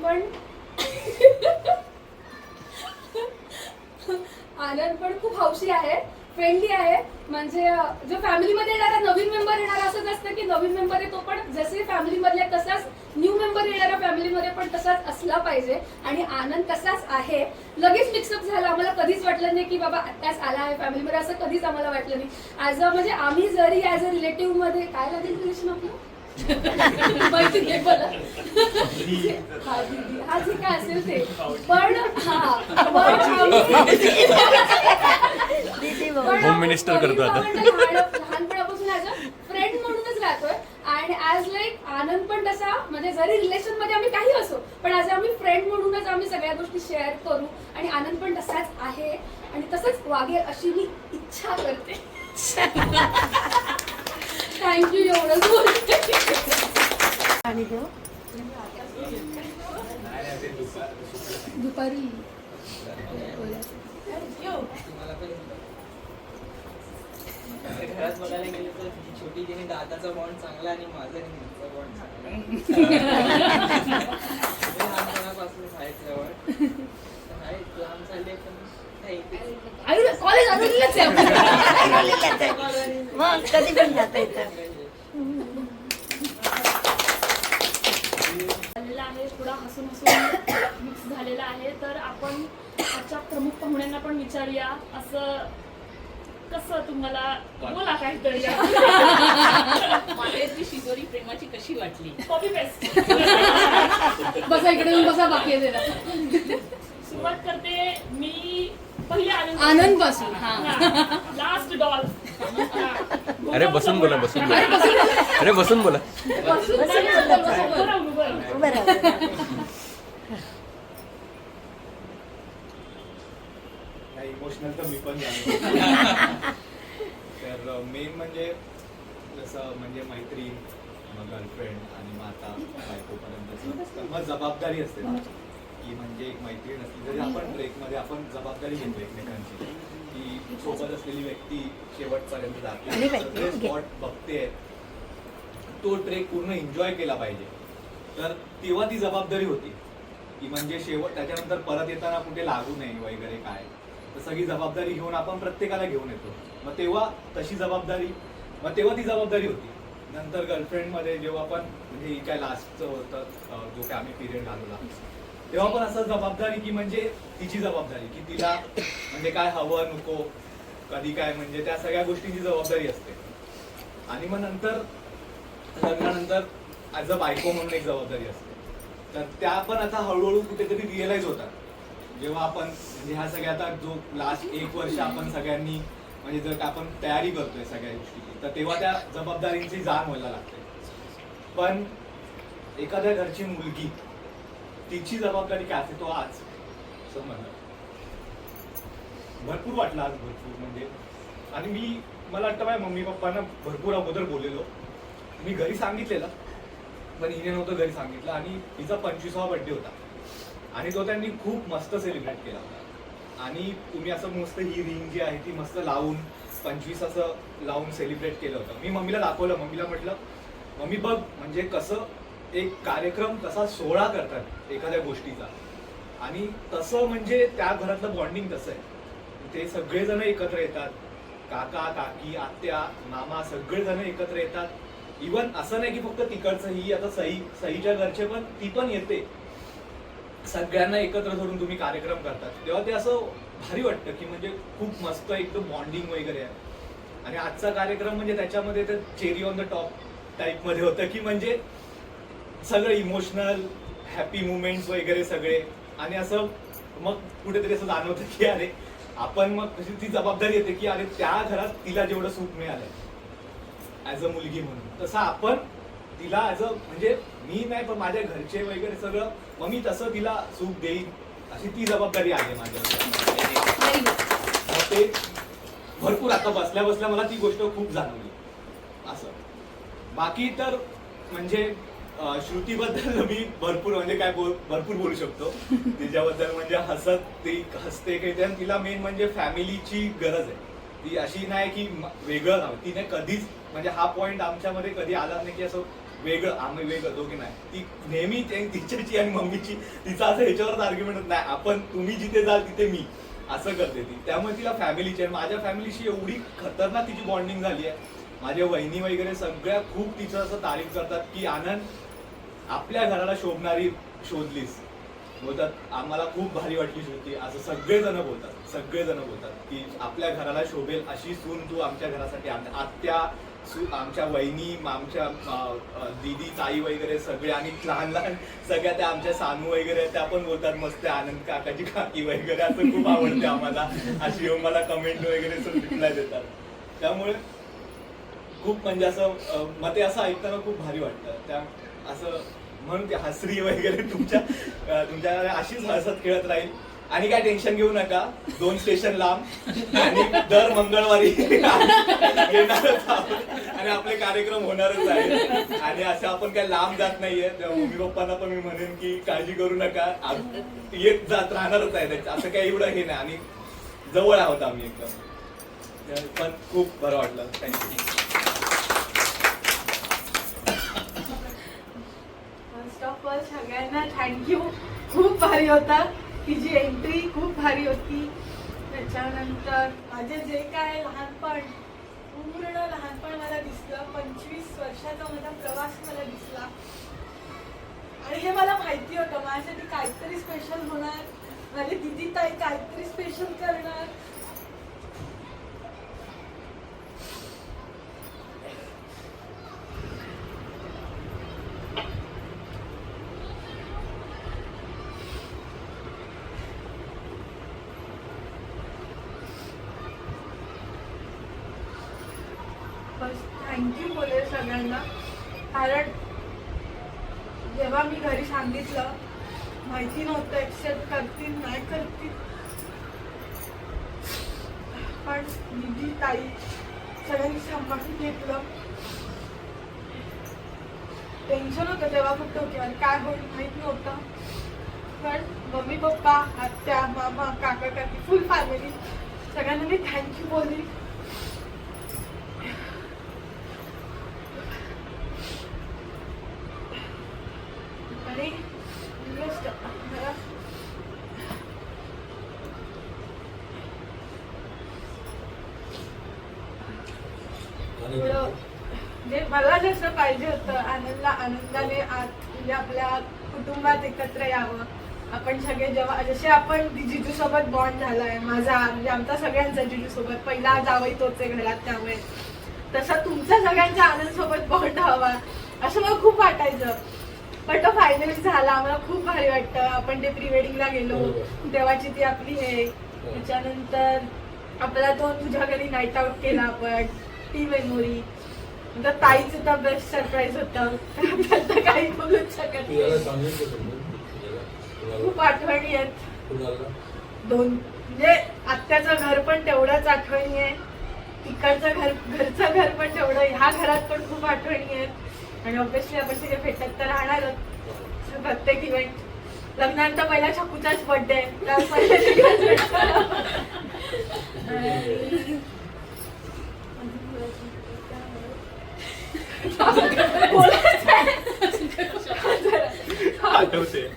पण खूप हौशी आहे, फ्रेंडली आहे, म्हणजे जो फॅमिलीमध्ये येणारा नवीन मेंबर येणारा असंच असतं की नवीन मेंबर आहे तो पण जसे फॅमिलीमधले तसाच न्यू मेंबर येणारा फॅमिलीमध्ये पण तसाच असला पाहिजे. आणि आनंद तसाच आहे, लगेच मिक्सअप झाला, आम्हाला कधीच वाटलं नाही की बाबा आत्ताच आला आहे फॅमिलीमध्ये, असं कधीच आम्हाला वाटलं नाही. म्हणजे आम्ही जरी ॲज अ रिलेटिव्ह मध्ये काय लागेल रिलेशन आपलं माहिती नाही मला, हा जे काय असेल ते, पण होम मिनिस्टर करतो आता. लहानपणापासून ॲज अ फ्रेंड म्हणूनच राहतोय. आणि ॲज लाईक आनंद पण तसा म्हणजे जरी रिलेशन मध्ये आम्ही काही असो पण ॲज आम्ही फ्रेंड म्हणूनच आम्ही सगळ्या गोष्टी शेअर करू. आणि आनंद पण तसाच आहे आणि तसंच वागेल अशी मी इच्छा करते. थँक्यू एवढंच बोलते. आणि देऊ दुपारी घरात बघायला गेलं तर छोटी तिने दादाचा बॉन्ड चांगला आणि माझा आणि ह्यांचा बॉन्ड चांगला लहानपणापासून आहेत जवळ आहेत, लांब चालले पण कॉलेज आलेलंच आहे, मग कधी पण जाता येतं. झालेला आहे, थोडा हसून मिक्स झालेला आहे. तर आपण आजच्या प्रमुख पाहुण्यांना पण विचारूया, असं कसं तुम्हाला बोला काहीतरी माहेरची शिदोरी प्रेमाची कशी वाटली? Copy paste. बसा इकडे येऊन बसा, बाकी आहे जरा. सुरुवात करते मी पहिल्या आनंद पासून. Last doll. अरे बसून बोला, बसून बोला, अरे बसून बोला. बरोबर. इमोशनल तर मी पण झालो. तर मेन म्हणजे जसं म्हणजे मैत्रीण, मग गर्लफ्रेंड आणि मग आता बायकोपर्यंत मग जबाबदारी असते ना, की म्हणजे एक मैत्रीण असली तरी आपण ट्रेकमध्ये आपण जबाबदारी घेतो एकमेकांची, की सोबत असलेली व्यक्ती शेवटपर्यंत जाते, स्पॉट बघते, तो ट्रेक पूर्ण एन्जॉय केला पाहिजे. तर तेव्हा ती जबाबदारी होती की म्हणजे शेवट त्याच्यानंतर परत येताना कुठे लागू नये वगैरे काय, तर सगळी जबाबदारी घेऊन आपण प्रत्येकाला घेऊन येतो. मग तेव्हा ती जबाबदारी होती. नंतर गर्लफ्रेंडमध्ये जेव्हा पण म्हणजे ही काय लास्टचं होतं जो काय आम्ही पिरियड घालवला, तेव्हा पण असं जबाबदारी की म्हणजे तिची जबाबदारी की तिला म्हणजे काय हवं नको, कधी काय, म्हणजे त्या सगळ्या गोष्टींची जबाबदारी असते. आणि मग नंतर लग्नानंतर ॲज अ बायको म्हणून एक जबाबदारी असते तर त्या पण आता हळूहळू कुठेतरी रिअलाइज होतात. जेव्हा आपण म्हणजे ह्या सगळ्या आता जो लास्ट 1 वर्ष आपण सगळ्यांनी म्हणजे जर का आपण तयारी करतोय सगळ्या गोष्टीची, तर तेव्हा त्या जबाबदारींची जाण व्हायला लागते. पण एखाद्या घरची मुलगी तिची जबाबदारी काय असते तो आज असं म्हणलं भरपूर वाटलं आज भरपूर म्हणजे. आणि मला वाटतं माझ्या मम्मी पप्पांना भरपूर अगोदर बोललेलो मी घरी सांगितलेलं, पण हिने नव्हतं घरी सांगितलं. आणि हिचा 25वा बर्थडे होता आणि तो त्यांनी खूप मस्त सेलिब्रेट केला होता. आणि तुम्ही असं मस्त ही रिंग जी आहे ती मस्त लावून 25 असं लावून सेलिब्रेट केलं होतं. मी मम्मीला दाखवलं, मम्मीला म्हटलं मम्मी बघ म्हणजे कसं एक कार्यक्रम कसा सोहळा करतात एखाद्या गोष्टीचा, आणि तसं म्हणजे त्या घरातलं बॉन्डिंग कसं आहे. ते सगळेजण एकत्र येतात, काका काकी आत्या मामा सगळेजण एकत्र येतात. इवन असं नाही की फक्त तिकडचं, ही आता सईच्या घरचे पण ती पण येते. सगळ्यांना एकत्र धरून तुम्ही कार्यक्रम करतात तेव्हा ते असं भारी वाटतं की म्हणजे खूप मस्त एकदम बॉन्डिंग वगैरे आहे. आणि आजचा कार्यक्रम म्हणजे त्याच्यामध्ये तर cherry on the top type मध्ये होतं की म्हणजे सगळं इमोशनल हॅपी मुमेंट्स वगैरे सगळे. आणि असं मग कुठेतरी असं जाणवतं की अरे आपण मग कशी ती जबाबदारी येते की अरे त्या घरात तिला जेवढं सुख मिळालंय ऍज अ मुलगी म्हणून तसं आपण तिला ऍज अ म्हणजे मी नाही पण माझ्या घरचे वगैरे सगळं मग मी तसं तिला सुख देईन अशी ती जबाबदारी आहे माझ्यावर. ते भरपूर आता बसल्या बसल्या मला ती गोष्ट खूप जाणवली असं. बाकी तर म्हणजे श्रुतीबद्दल मी भरपूर म्हणजे काय भरपूर बोलू शकतो तिच्याबद्दल. म्हणजे ती हसते काही, तिला मेन म्हणजे फॅमिलीची गरज आहे. ती अशी नाही की वेगळं नाही, तिने कधीच म्हणजे हा पॉइंट आमच्यामध्ये कधी आला नाही की असं वेगळं आम्ही वेगळं दोघी नाही. ती नेहमी तिच्याची आणि मम्मीची तिचा असं ह्याच्यावरच आर्ग्युमेंट नाही, आपण तुम्ही जिथे जाल तिथे मी असं करते ती. त्यामुळे तिला फॅमिलीची आहे. माझ्या फॅमिलीशी एवढी खतरनाक तिची बॉन्डिंग झाली आहे. माझ्या वहिनी वगैरे सगळ्या खूप तिचं असं तारीफ करतात की आनंद आपल्या घराला शोभणारी शोधलीस, बोलतात आम्हाला खूप भारी वाटली श्रुती असं सगळेजण बोलतात की आपल्या घराला शोभेल अशी सून तू आमच्या घरासाठी. आत्या आमच्या वहिनी आमच्या दीदी ताई वगैरे सगळे आणि लहान लहान सगळ्या त्या आमच्या सानू वगैरे त्या पण बोलतात मस्त आनंद काकाची काकी वगैरे असं खूप आवडते आम्हाला अशी येऊन मला कमेंट वगैरे रिप्लाय देतात. त्यामुळे खूप म्हणजे असं मग ते असं ऐकताना खूप भारी वाटतं. त्या असं म्हणून ते हसरी वगैरे तुमच्या अशीच हसत खेळत राहील. आणि काय टेन्शन घेऊ नका, 2 स्टेशन लांब आणि दर मंगळवारी येणारच आहोत आणि आपले कार्यक्रम होणारच आहेत. आणि असं आपण काय लांब जात नाहीये. मम्मी पप्पांना पण मी म्हणेन की काळजी करू नका, येत जात राहणारच आहे. असं काही एवढं हे नाही आणि जवळ आहोत आम्ही एकदम. पण खूप बरं वाटलं. थँक्यू. फर्स्ट ऑफ ऑल सगळ्यांना थँक्यू. खूप भारी होता, तिची एंट्री खूप भारी होती. त्याच्यानंतर माझे जे काय पूर्ण लहानपण मला दिसलं. 25 वर्षाचा माझा प्रवास मला दिसला आणि हे मला माहिती होतं माझ्यासाठी काहीतरी स्पेशल होणार, माझी दिदी ताई काहीतरी स्पेशल करणार. थँक्यू बोले सगळ्यांना. कारण जेव्हा मी घरी सांगितलं माहिती नव्हतं एक्सेप्ट करतील नाही करतील, पण दीदी ताई सगळ्यांनी सांभाळून घेतलं. टेन्शन होतं तेव्हा खूप डोक्यावर काय होईल माहीत नव्हतं. पण मम्मी पप्पा आत्या मामा काका काकी फुल फॅमिली सगळ्यांना मी थँक्यू बोलली. मला जसं पाहिजे होतं आनंदाने म्हणजे आपल्या कुटुंबात एकत्र यावं. आपण सगळे जेव्हा जसे आपण जिजू सोबत बॉन्ड झालाय माझा म्हणजे आमचा सगळ्यांचा जिजू सोबत, पहिला जावई तोच आहे घरात, त्यामुळे तसा तुमच्या सगळ्यांच्या आनंद सोबत बॉन्ड हवा असं मला खूप वाटायचं. पण तो फायनली झाला. आम्हाला खूप भारी वाटतं. आपण ते प्री वेडिंगला गेलो तेव्हाची ती आपली हे. त्याच्यानंतर आपल्याला तो तुझ्या घरी नाईट आउट केला आपण, ती मेमोरी. नंतर ताईचं तर बेस्ट सरप्राईज होतं. त्यात काही बोलूच शकत नाही. खूप आठवणी आहेत. म्हणजे आत्याचं घर पण तेवढंच आठवणी आहे, तिकडचं घरचं घर पण तेवढं, ह्या घरात पण खूप आठवणी आहेत. आणि ऑब्व्हियसली आपण सगळे भेटत तर राहणारच प्रत्येक इव्हेंट. लग्नानंतर पहिला छकुचाच बर्थडे, आठवते.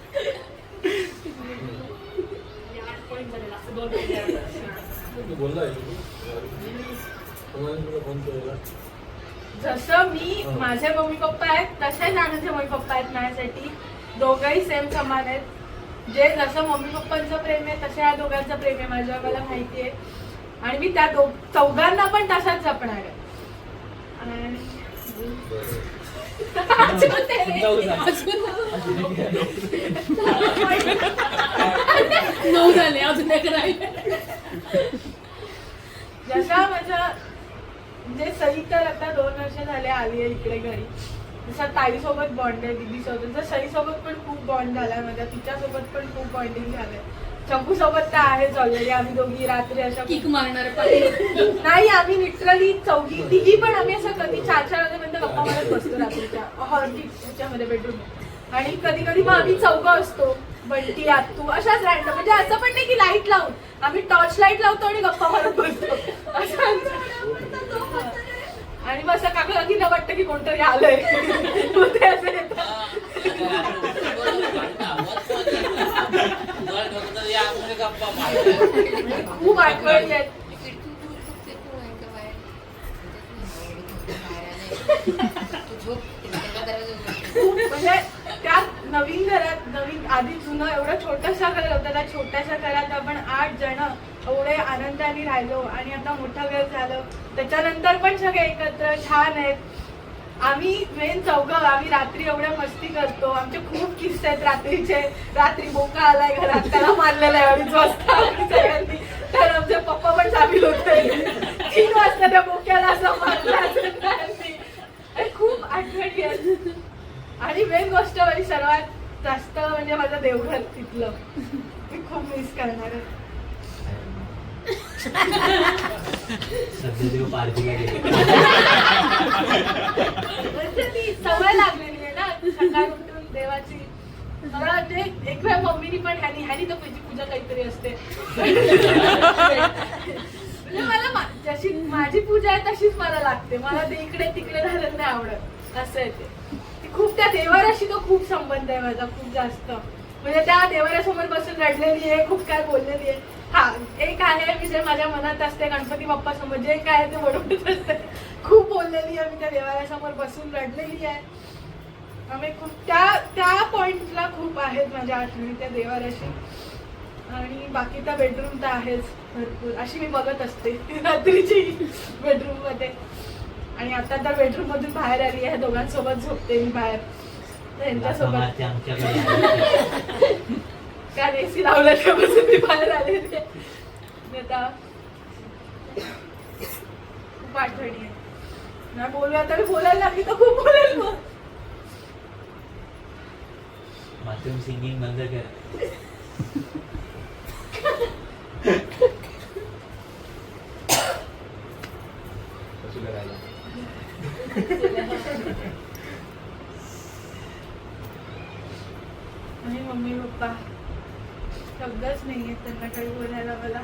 जसं मी माझे मम्मी पप्पा आहेत तसेच आनंदचे मम्मी पप्पा आहेत माझ्यासाठी. दोघंही सेम समान आहेत. जे जसं मम्मी पप्पांचं प्रेम आहे तसं या दोघांचं प्रेम आहे माझ्या, मला माहिती आहे. आणि मी त्या चौघांना पण तसाच जपणार आहे. नऊ झाले, अजून एक राहिले. जसा माझ्या म्हणजे सई तर आता 2 वर्ष झाले आली आहे इकडे घरी. जसा ताईसोबत बॉन्ड आहे, दीदीसोबत, जसं सईसोबत पण खूप बॉन्ड झालाय माझ्या, तिच्यासोबत पण खूप बॉन्डिंग झालंय. चंकू सोबत तर आहेच ऑलरेडी. आम्ही दोघी रात्री अशा किक मारणार नाही, आम्ही लिटरली चौघी तिघी पण आम्ही असं कधी 4-4 वाजेपर्यंत गप्पा मारत बसतो रात्रीच्या हॉलमध्ये बेडरूम. आणि कधी कधी मग आम्ही चौघं असतो, बंटी आत्तू अशाच रँडम. म्हणजे असं पण नाही की लाईट लावून, आम्ही टॉर्च लाईट लावतो आणि गप्पा मारत बसतो असं. आणि मग असं काका वाटतं की कोणतरी आलंय. खूप आठवणी आहेत. खूप म्हणजे त्या नवीन घरात, नवीन आधी जुनं एवढं छोटंसं घर होतं, त्या छोट्याशा घरात आपण 8 जण एवढे आनंदाने राहिलो. आणि आता मोठं घर झालं, त्याच्यानंतर पण सगळे एकत्र छान आहेत. आम्ही मेन चौघं, आम्ही रात्री एवढ्या मस्ती करतो. आमचे खूप किस्से आहेत रात्रीचे. रात्री बोका आलाय घरात, त्याला मारलेला आहे 2:30 वाजता आम्ही सगळ्यांनी. तर आमचे पप्पा पण सामील होते. 3 वाजता त्या बोक्याला असं मारलं. खूप आठवणी आहेत. आणि मेन गोष्ट म्हणजे सर्वात जास्त म्हणजे माझं देवघर तिथलं मी खूप मिस करणार आहे. सध्या पार्टीला गेले. म्हणजे ती सवय लागलेली आहे ना सकाळी उठून देवाची. मला वाटते एक वेळ मम्मीनी पण ह्यानी तर पूजा काहीतरी असते. म्हणजे मला जशी माझी पूजा आहे तशीच मला लागते. मला ते इकडे तिकडे झालं नाही आवडत, असं आहे ते. खूप त्या देवाऱ्याशी तो खूप संबंध आहे माझा, खूप जास्त. म्हणजे त्या देवाऱ्यासमोर बसून रडलेली आहे, खूप काय बोललेली आहे. हा एक आहे मी जे माझ्या मनात असते गणपती बाप्पा समोर जे काय ते बनवत असते. खूप बोललेली आहे मी त्या देवाऱ्यासमोर बसून रडलेली आहे. आम्ही खूप त्या पॉइंटला खूप आहेत माझ्या आठवणी त्या देवाऱ्याशी. आणि बाकी त्या बेडरूम तर आहेच भरपूर. अशी मी बघत असते रात्रीची बेडरूम मध्ये. आणि आता त्या बेडरूम मधून बाहेर आली आहे, दोघांसोबत झोपते मी बाहेर त्यांच्यासोबत. कारण एसी लावलं त्यापासून मी बाहेर आले. आता खूप आठवणी आहे ना. बोलूया तर बोलायला लागली तर खूप बोलेल मग. बाथरूम सिंगिंग बंद कर. आणि मम्मी पप्पा शब्दच नाही आहेत त्यांना काही बोलायला मला.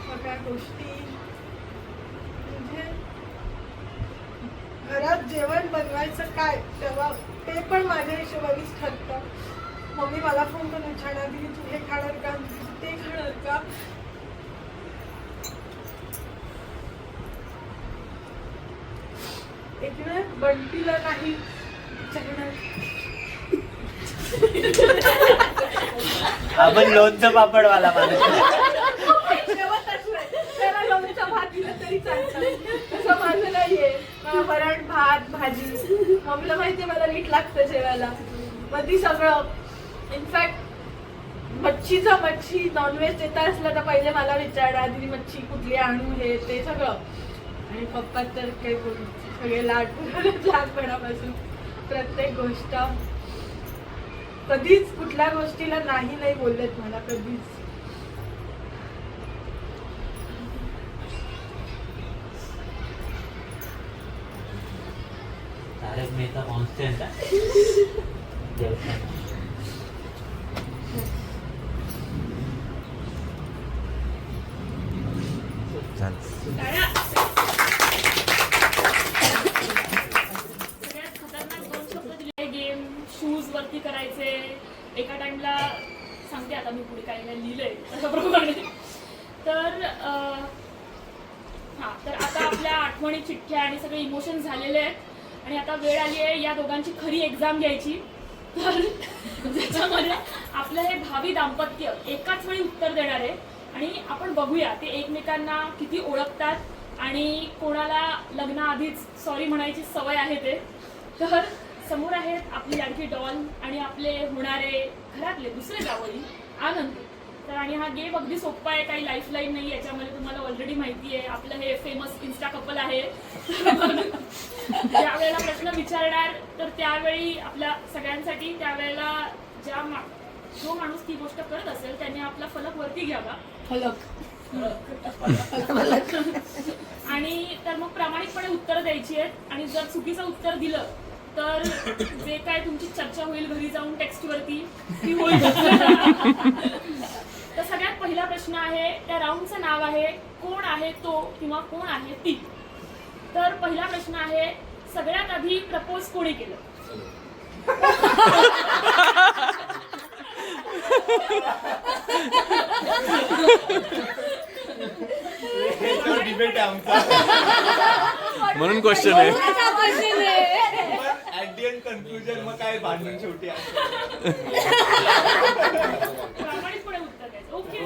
सगळ्या गोष्टी म्हणजे घरात जेवण बनवायचं काय तेव्हा ते पण माझ्या हिशोबानेच ठरतं. मम्मी मला फोन करून विचारणार की तू हे खाणार का, ते खाणार का. एक वेळ बंटीला नाही आपण लोणचं पापडवाला माणूस. त्याला लोणचं भात दिलं तरी चालतं, तसं माझं नाहीये. मला वरण भात भाजी मम्मीला माहिती मला नीट लागतं जेवायला. मग ती सगळं इनफॅक्ट मच्छी नॉनव्हेज देता असलं तर पहिले मला विचारा आधी मच्छी कुठली आणू हे ते सगळं. आणि पप्पा तर काही बोलू सगळे लहानपणापासून प्रत्येक गोष्ट कधीच कुठल्या गोष्टीला नाही बोललेत मला कधीच. तारक मेहता कॉन्स्टंट सगळ्यात खतरनाक 2 शब्द दिले गेम शूज वरती करायचे. एका टाइमला सांगते आता मी पुढे काय लिहिलंय त्याप्रमाणे. तर तर आता आपल्या आठवणी चिठ्ठ्या आणि सगळे इमोशन झालेले आहेत आणि आता वेळ आली आहे या दोघांची खरी एक्झाम घ्यायची. तर ज्याच्यामध्ये आपलं हे भावी दाम्पत्य एकाच वेळी उत्तर देणार आहे आणि आपण बघूया ते एकमेकांना किती ओळखतात आणि कोणाला लग्नाआधीच सॉरी म्हणायची सवय आहे ते. तर समोर आहेत आपली लाडकी डॉल आणि आपले होणारे घरातले दुसरे जावई आनंद. तर आणि हा गेम अगदी सोपा आहे, काही लाईफलाईन नाही याच्यामध्ये, तुम्हाला ऑलरेडी माहिती आहे. आपलं हे फेमस इन्स्टा कपल आहे. ज्या वेळेला प्रश्न विचारणार तर त्यावेळी आपल्या सगळ्यांसाठी त्यावेळेला जो माणूस ती गोष्ट करत असेल त्याने आपला फलक वरती घ्यावा. आणि तर मग प्रामाणिकपणे उत्तर द्यायची आहेत आणि जर चुकीचं उत्तर दिलं तर जे काय तुमची चर्चा होईल घरी जाऊन टेक्स्टवरती ती होईल. तर सगळ्यात पहिला प्रश्न आहे, त्या राऊंडचं नाव आहे कोण आहे तो किंवा कोण आहे ती. तर पहिला प्रश्न आहे, सगळ्यात आधी प्रपोज कोणी केलं? डिबेट आहे आमचा. म्हणून क्वेश्चन आहे. ऍट दी एंड कन्क्लुजन मग काय भांडण शेवटी प्रामाणिकपणे उत्तर द्यायचं. ओके.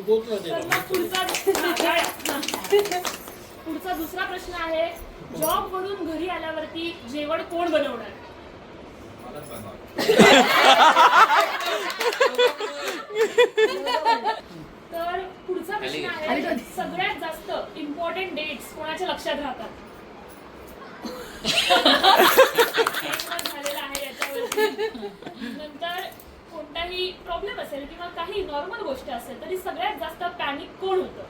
बोलतो तर मग पुढचा दुसरा प्रश्न आहे, जॉब वरून घरी आल्यावरती जेवण कोण बनवणार? तर पुढचा प्रश्न आहे, सगळ्यात जास्त इम्पॉर्टंट डेट्स कोणाच्या लक्षात राहतात? झालेला आहे याच्यावरती. नंतर कोणताही प्रॉब्लेम असेल किंवा काही नॉर्मल गोष्ट असेल तरी सगळ्यात जास्त पॅनिक कोण होतं?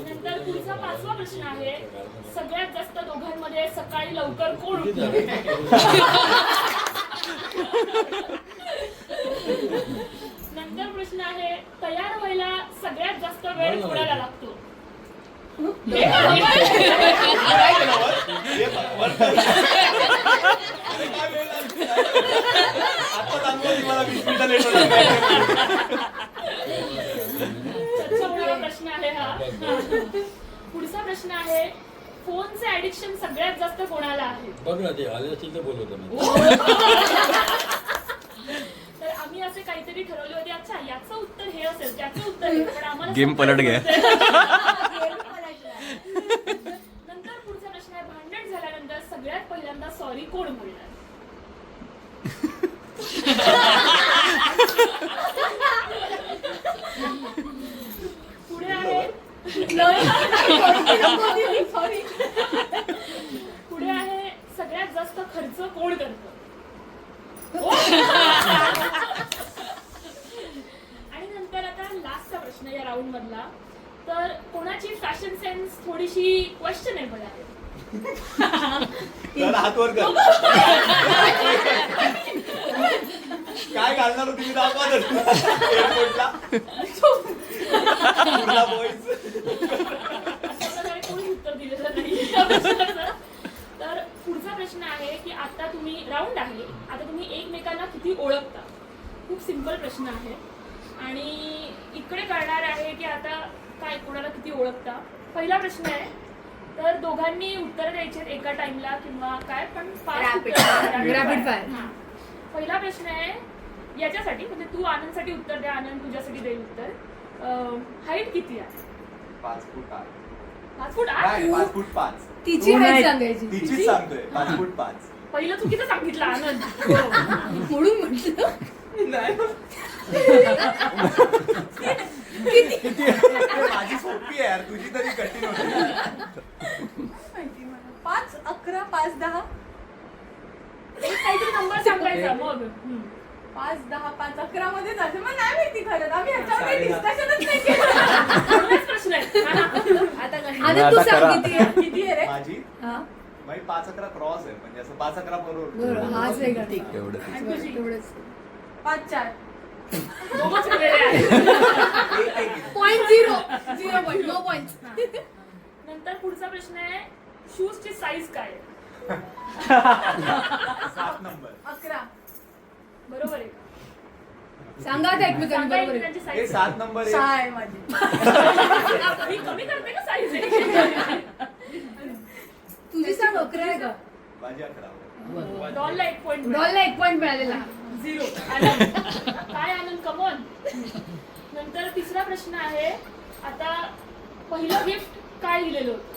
नंतर पुढचा 5वा प्रश्न आहे, सगळ्यात जास्त दोघांमध्ये सकाळी लवकर कोण उठतं? नंतर प्रश्न आहे, तयार व्हायला सगळ्यात जास्त वेळ कोणाला लागतो? प्रश्न आहे हा. पुढचा प्रश्न आहे, फोनचे ऍडिक्शन सगळ्यात जास्त कोणाला आहे? बघ ना, ते आले असेल तर बोलवतो मी. तर आम्ही असे काहीतरी ठरवले होते, अच्छा याचं उत्तर हे असेल त्याचं उत्तर हे, पण आम्हाला गेम पलट गया. नंतर पुढचा प्रश्न आहे, भांडण झाल्यानंतर सगळ्यात पहिल्यांदा सॉरी कोण बोलणार? पुढे आहे पुढे आहे, सगळ्यात जास्त खर्च कोण करतं? आणि नंतर आता लास्टचा प्रश्न या राऊंड मधला, तर कोणाची फॅशन सेन्स थोडीशी क्वेश्चनेबल आहे? हात वर कर. काय घालणार होती मी दाखवा एअरपोर्टला कोणी उत्तर दिलेलं नाही. तर पुढचा प्रश्न आहे की आता तुम्ही राऊंड आहे, आता तुम्ही एकमेकांना किती ओळखता? खूप सिंपल प्रश्न आहे आणि इकडे कळणार आहे की आता काय कोणाला किती ओळखता. पहिला प्रश्न आहे, तर दोघांनी उत्तर द्यायचे एका टाइमला किंवा काय, पण रॅपिड फायर. पहिला प्रश्न आहे याच्यासाठी, म्हणजे तू आनंदसाठी उत्तर द्या, आनंद तुझ्यासाठी देईल उत्तर. हाईट किती आहे? 5 फूट 8. 5 फूट 8? नाही 5 फूट 5. तिची हाईट सांगायची. तिचीच सांगतोय 5 फूट 5. पहिलं चुकीचं सांगितलं आनंद. म्हणून म्हटलं माझी सोपी आहे यार, तुझी तरी कठीण होती. 5, 11, 5, 10. एक काहीतरी नंबर सांगायचा मग. 5, 10, 5, 11 मध्येच असेल. मग नाही माहिती खरं. आम्ही ह्याच्यावर काही डिस्कशनच नाही केलं. एवढाच प्रश्न आहे. आता काय? आता तू सांग किती आहे रे? माझी हा माझी 5-11 क्रॉस आहे, म्हणजे असं 5-11 बरोबर. बरोबर हाच आहे का? एवढं आणि तुझी? तेवढंच 5, 4. दोघंच वेगळे आहेत. 0.0 पॉईंट नो पॉईंट. नंतर पुढचा प्रश्न आहे, शूजची साईज काय आहे? 7 नंबर. 11. बरोबर आहे का? सांगा आता एकमेकांना सांगा बरोबर आहे. एकमेकांची हे साईज. 7 नंबर 6 आहे. आहे माझी. मी कमी करते का साईज? तुझी सांग 11 आहे का? माझी 11. डॉलला 1 पॉईंट. डॉलला 1 पॉईंट मिळालेला. 0. आनंद. काय आनंद कमॉन. नंतर तिसरा प्रश्न आहे, आता पहिलं गिफ्ट काय दिलेलं होतं?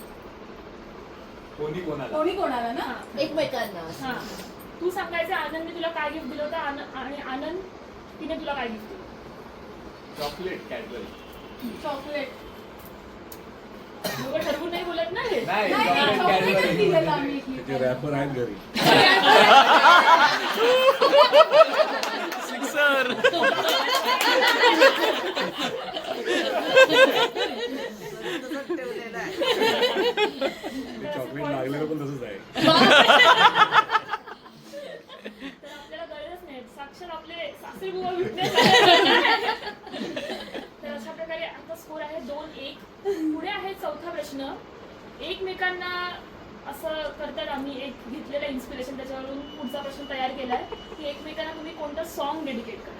कोणी कोणाला? कोणी कोणाला ना? हा. एकमेकांना हा. तू सांगायचं आनंदने तुला काय गिफ्ट दिलं होतं आणि आनंद तिने तुला काय गिफ्ट दिलं? Chocolate Cadbury. चॉकलेट. दोघं ठरवून नाही बोलत ना हे? नाही नाही, चॉकलेट चॉकलेटच कॅडबरी. दिलेलं आम्ही. त्याचे रॅपर आहेत घरी. ठेवलेलं आहे. ते चॉकलेट लागलेलं पण तसंच आहे. तर आपल्याला गरजच नाही, साक्षात आपले सासरी बुवा विटनेस. तर अशा प्रकारे आता स्कोर आहे 2-1. पुढे आहे चौथा प्रश्न. एकमेकांना असं करतात, आम्ही एक घेतलेलं इन्स्पिरेशन त्याच्यावरून पुढचा प्रश्न तयार केलाय की एकमेकांना तुम्ही कोणतं सॉन्ग डेडिकेट करा.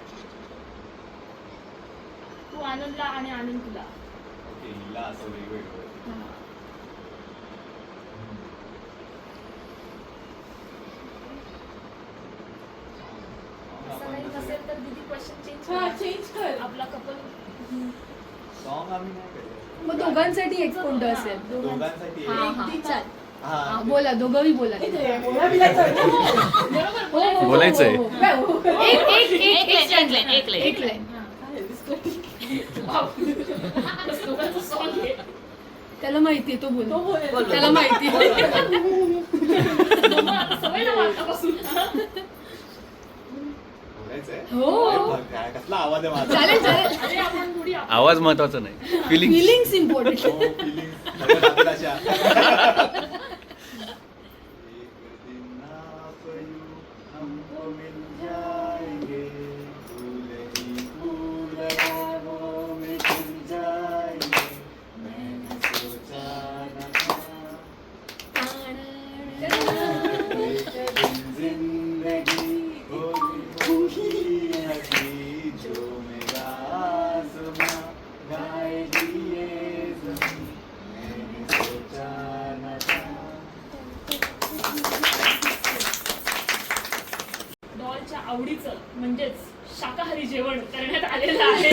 तू आनंदला आणि आनंद तुला. ओके, हिला असं वेगवेगळं. असं नाही नसेल तर दीदी क्वेश्चन हा चेंज चेंज कर. आपला कपल. सॉन्ग आम्ही नाही केलं. मग दोघांसाठी एक कोणतं असेल? दोघांसाठी हा, एक. हा. ती चाल. हा, हा बोला दोघंही बोला. बरोबर बोलायचंय. एक लाईन. एक लाईन. दोघांचं सॉन्ग आहे. त्याला माहितीये तो बोल. बोल. त्याला माहितीये. दोघं आता सवय ना आतापासून. बोलायचंय. हो. अरे, काय कसला आवाज आहे माझा. चालेल चालेल. अरे आपण थोडी आवाज महत्वाचा नाही, फिलिंग. Feelings important. हो, feeling. सगळं टाकलं अशा. एक दिन आप यूं हमको मिल जाएंगे, फूल ही फूल राहों में खिल जाएंगे, मैंने सोचा न था, एक दिन जिंदगी होगी होगी हंसी, जो मेरा आसमां गाएगी ये ज़मीं, मैंने सोचा न था. डॉलच्या आवडीचं म्हणजेच शाकाहारी जेवण करण्यात आलेलं आहे.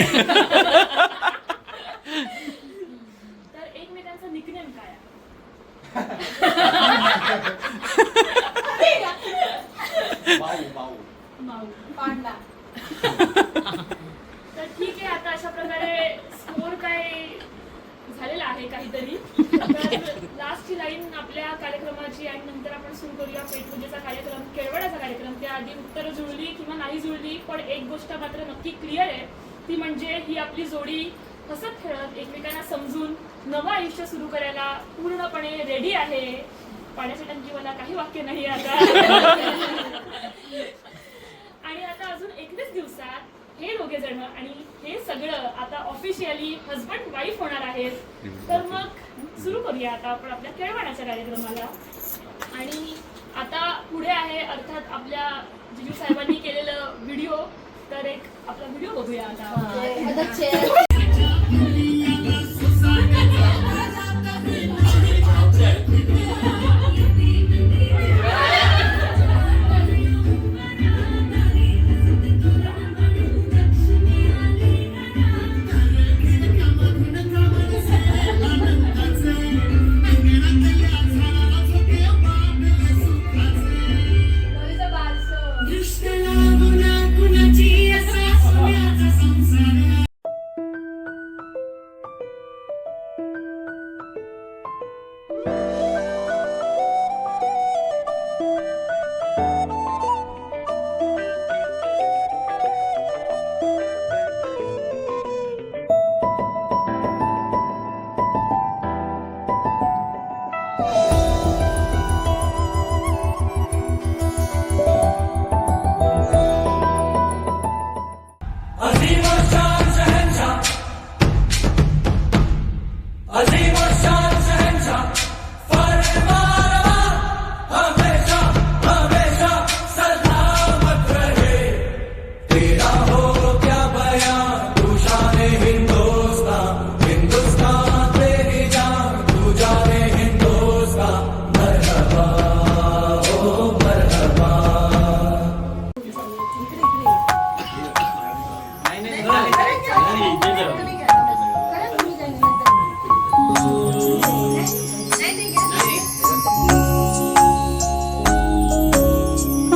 तर एकमेकांचा निकनेम काय आहे? माऊ माऊ. माऊ. पांडा. तर ठीक आहे, आता अशा प्रकारे स्कोर काय झालेला आहे काहीतरी. तर लास्टची लाईन आपल्या कार्यक्रमाची आणि नंतर आपण सुरू करूया पेटपूजेचा कार्यक्रम, केळवणाचा कार्यक्रम. त्याआधी उत्तरं जुळली किंवा नाही जुळली, पण एक गोष्ट मात्र नक्की क्लिअर आहे, ती म्हणजे ही आपली जोडी हसत खेळत एकमेकांना समजून नवं आयुष्य सुरू करायला पूर्णपणे रेडी आहे. पाण्याच्या टंकीवाला काही वाक्य नाही आता. आणि आता अजून 21 दिवसात हे दोघे जण आणि हे सगळं आता ऑफिशियली हजबंड वाईफ होणार आहेत. तर मग सुरू करूया आता आपण आपल्या केळवणाच्या कार्यक्रमाला. आणि आता पुढे आहे अर्थात आपल्या जिजू साहेबांनी केलेलं व्हिडिओ. तर एक आपला व्हिडिओ बघूया आता.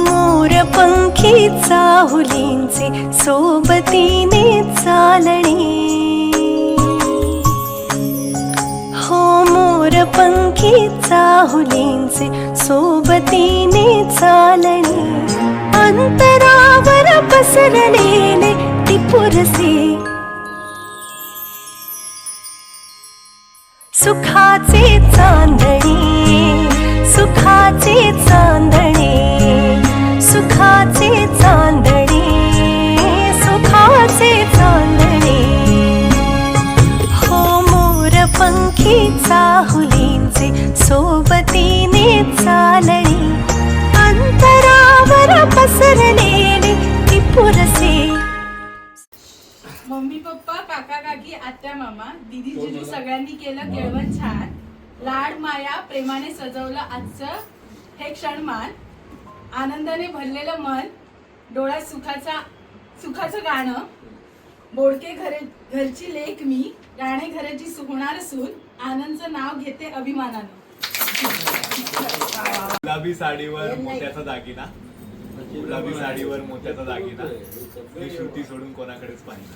मोरपंखी चाहुलींचे सोबतीने चालणे, हो मोरपंखी चाहुलींचे सोबतीने चालणे, अंतरावर पसरलेले टिपुरसे सुखाचे चांदणे, सुखाचे चांदणे, सुखाचे चांदणे, सुखाचे चांदणे, हो मोरपंखी चाहुलींचे सोबतीने चालणे, अंतरावर पसरलेले टिपुरसे. मम्मी पप्पा काका काकी आत्या मामा दीदी जिजू सगळ्यांनी केलं केळवण छान. लाड माया प्रेमाने सजवलं आजचं हे क्षणमान. आनंदाने भरलेलं मन, डोळ्यात सुखाचं गाणं. बोडके घरची लेक मी, राणे घराची सुगणार सून. आनंदचं नाव घेते अभिमानानं. गुलाबी साडीवर मोत्याचा दागिना, गुलाबी साडीवर मोत्याचा दागिना, ही श्रुती सोडून कोणाकडेच पाहिजे.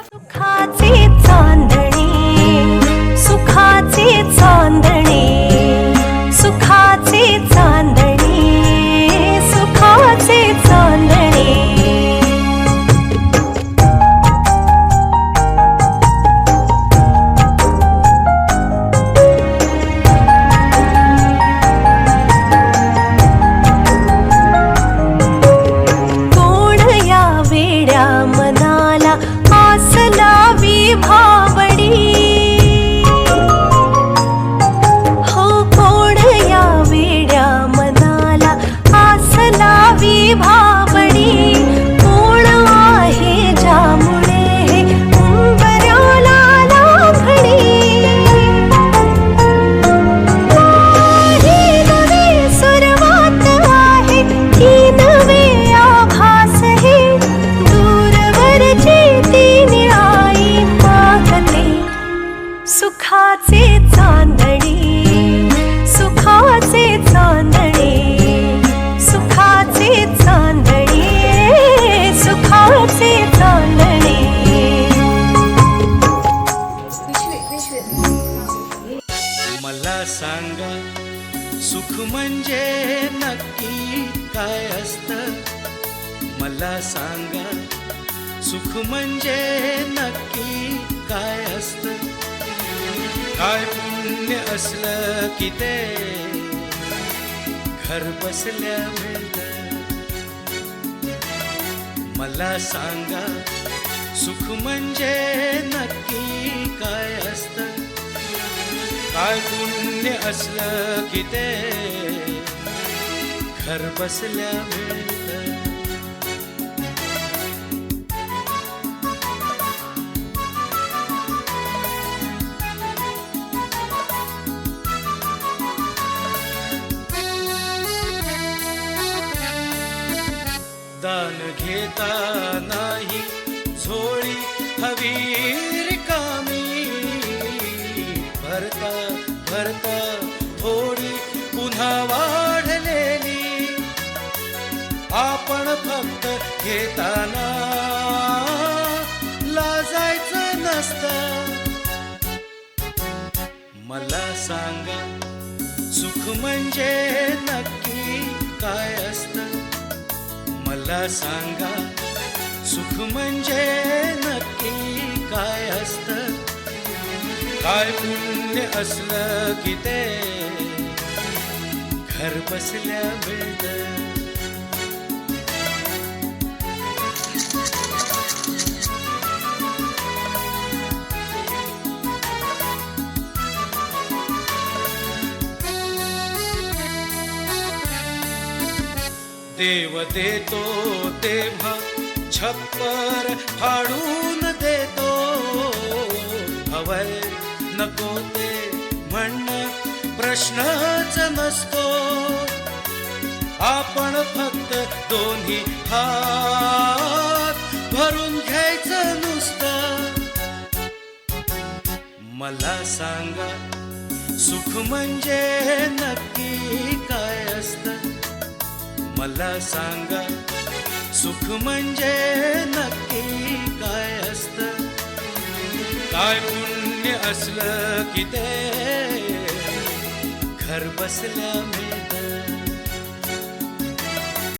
सुखाचे चांदणे, सुखाचे चांदणे, सुखाचे चांदणे, सुखाचे चांदणे. कोण या वेड्या मनाला आस लावी भावडी, हो कोण या वेड्या मनाला आस लावी भावडी. कोण आहे ज्यामुळे हे उंबऱ्याला लाभडी. ही नवी सुरुवात आहे, ही नवे आभास हे. दूरवरची ती निळाई मागते सुखाचे चांदणे, सुखाचे चांदणे, सुखाचे चांदणे, सुखाचे चांदणे. मला सांगा सुख म्हणजे नक्की काय असतं, मला सांगा सुख म्हणजे नक्की काय असतं. काय पुण्य असलं की ते घर बसल्या मिळतं. मला सांगा सुख म्हणजे नक्की काय असतं. काय पुण्य असलं की ते घर बसल्या मिळतं. दान घेता नाही झोळी हवी रिकामी, भरता भरता थोडी पुन्हा वाढलेली. आपण फक्त घेताना लाजायचं नसतं. मला सांगा सुख म्हणजे नक्की काय असतं. मला सांगा सुख म्हणजे नक्की काय असतं. काय पुण्य असलं की ते घर बसल्या मिळतं. देव देतो तेव्हा छप्पर फाडून देतो. हवय नको ते म्हणणं प्रश्नच नसतो. आपण फक्त दोन्ही हात मला सांगा सुख म्हणजे नक्की काय असतं मला सांगा सुख म्हणजे नक्की काय असतं काय पुण्य असलं की ते घर बसल्या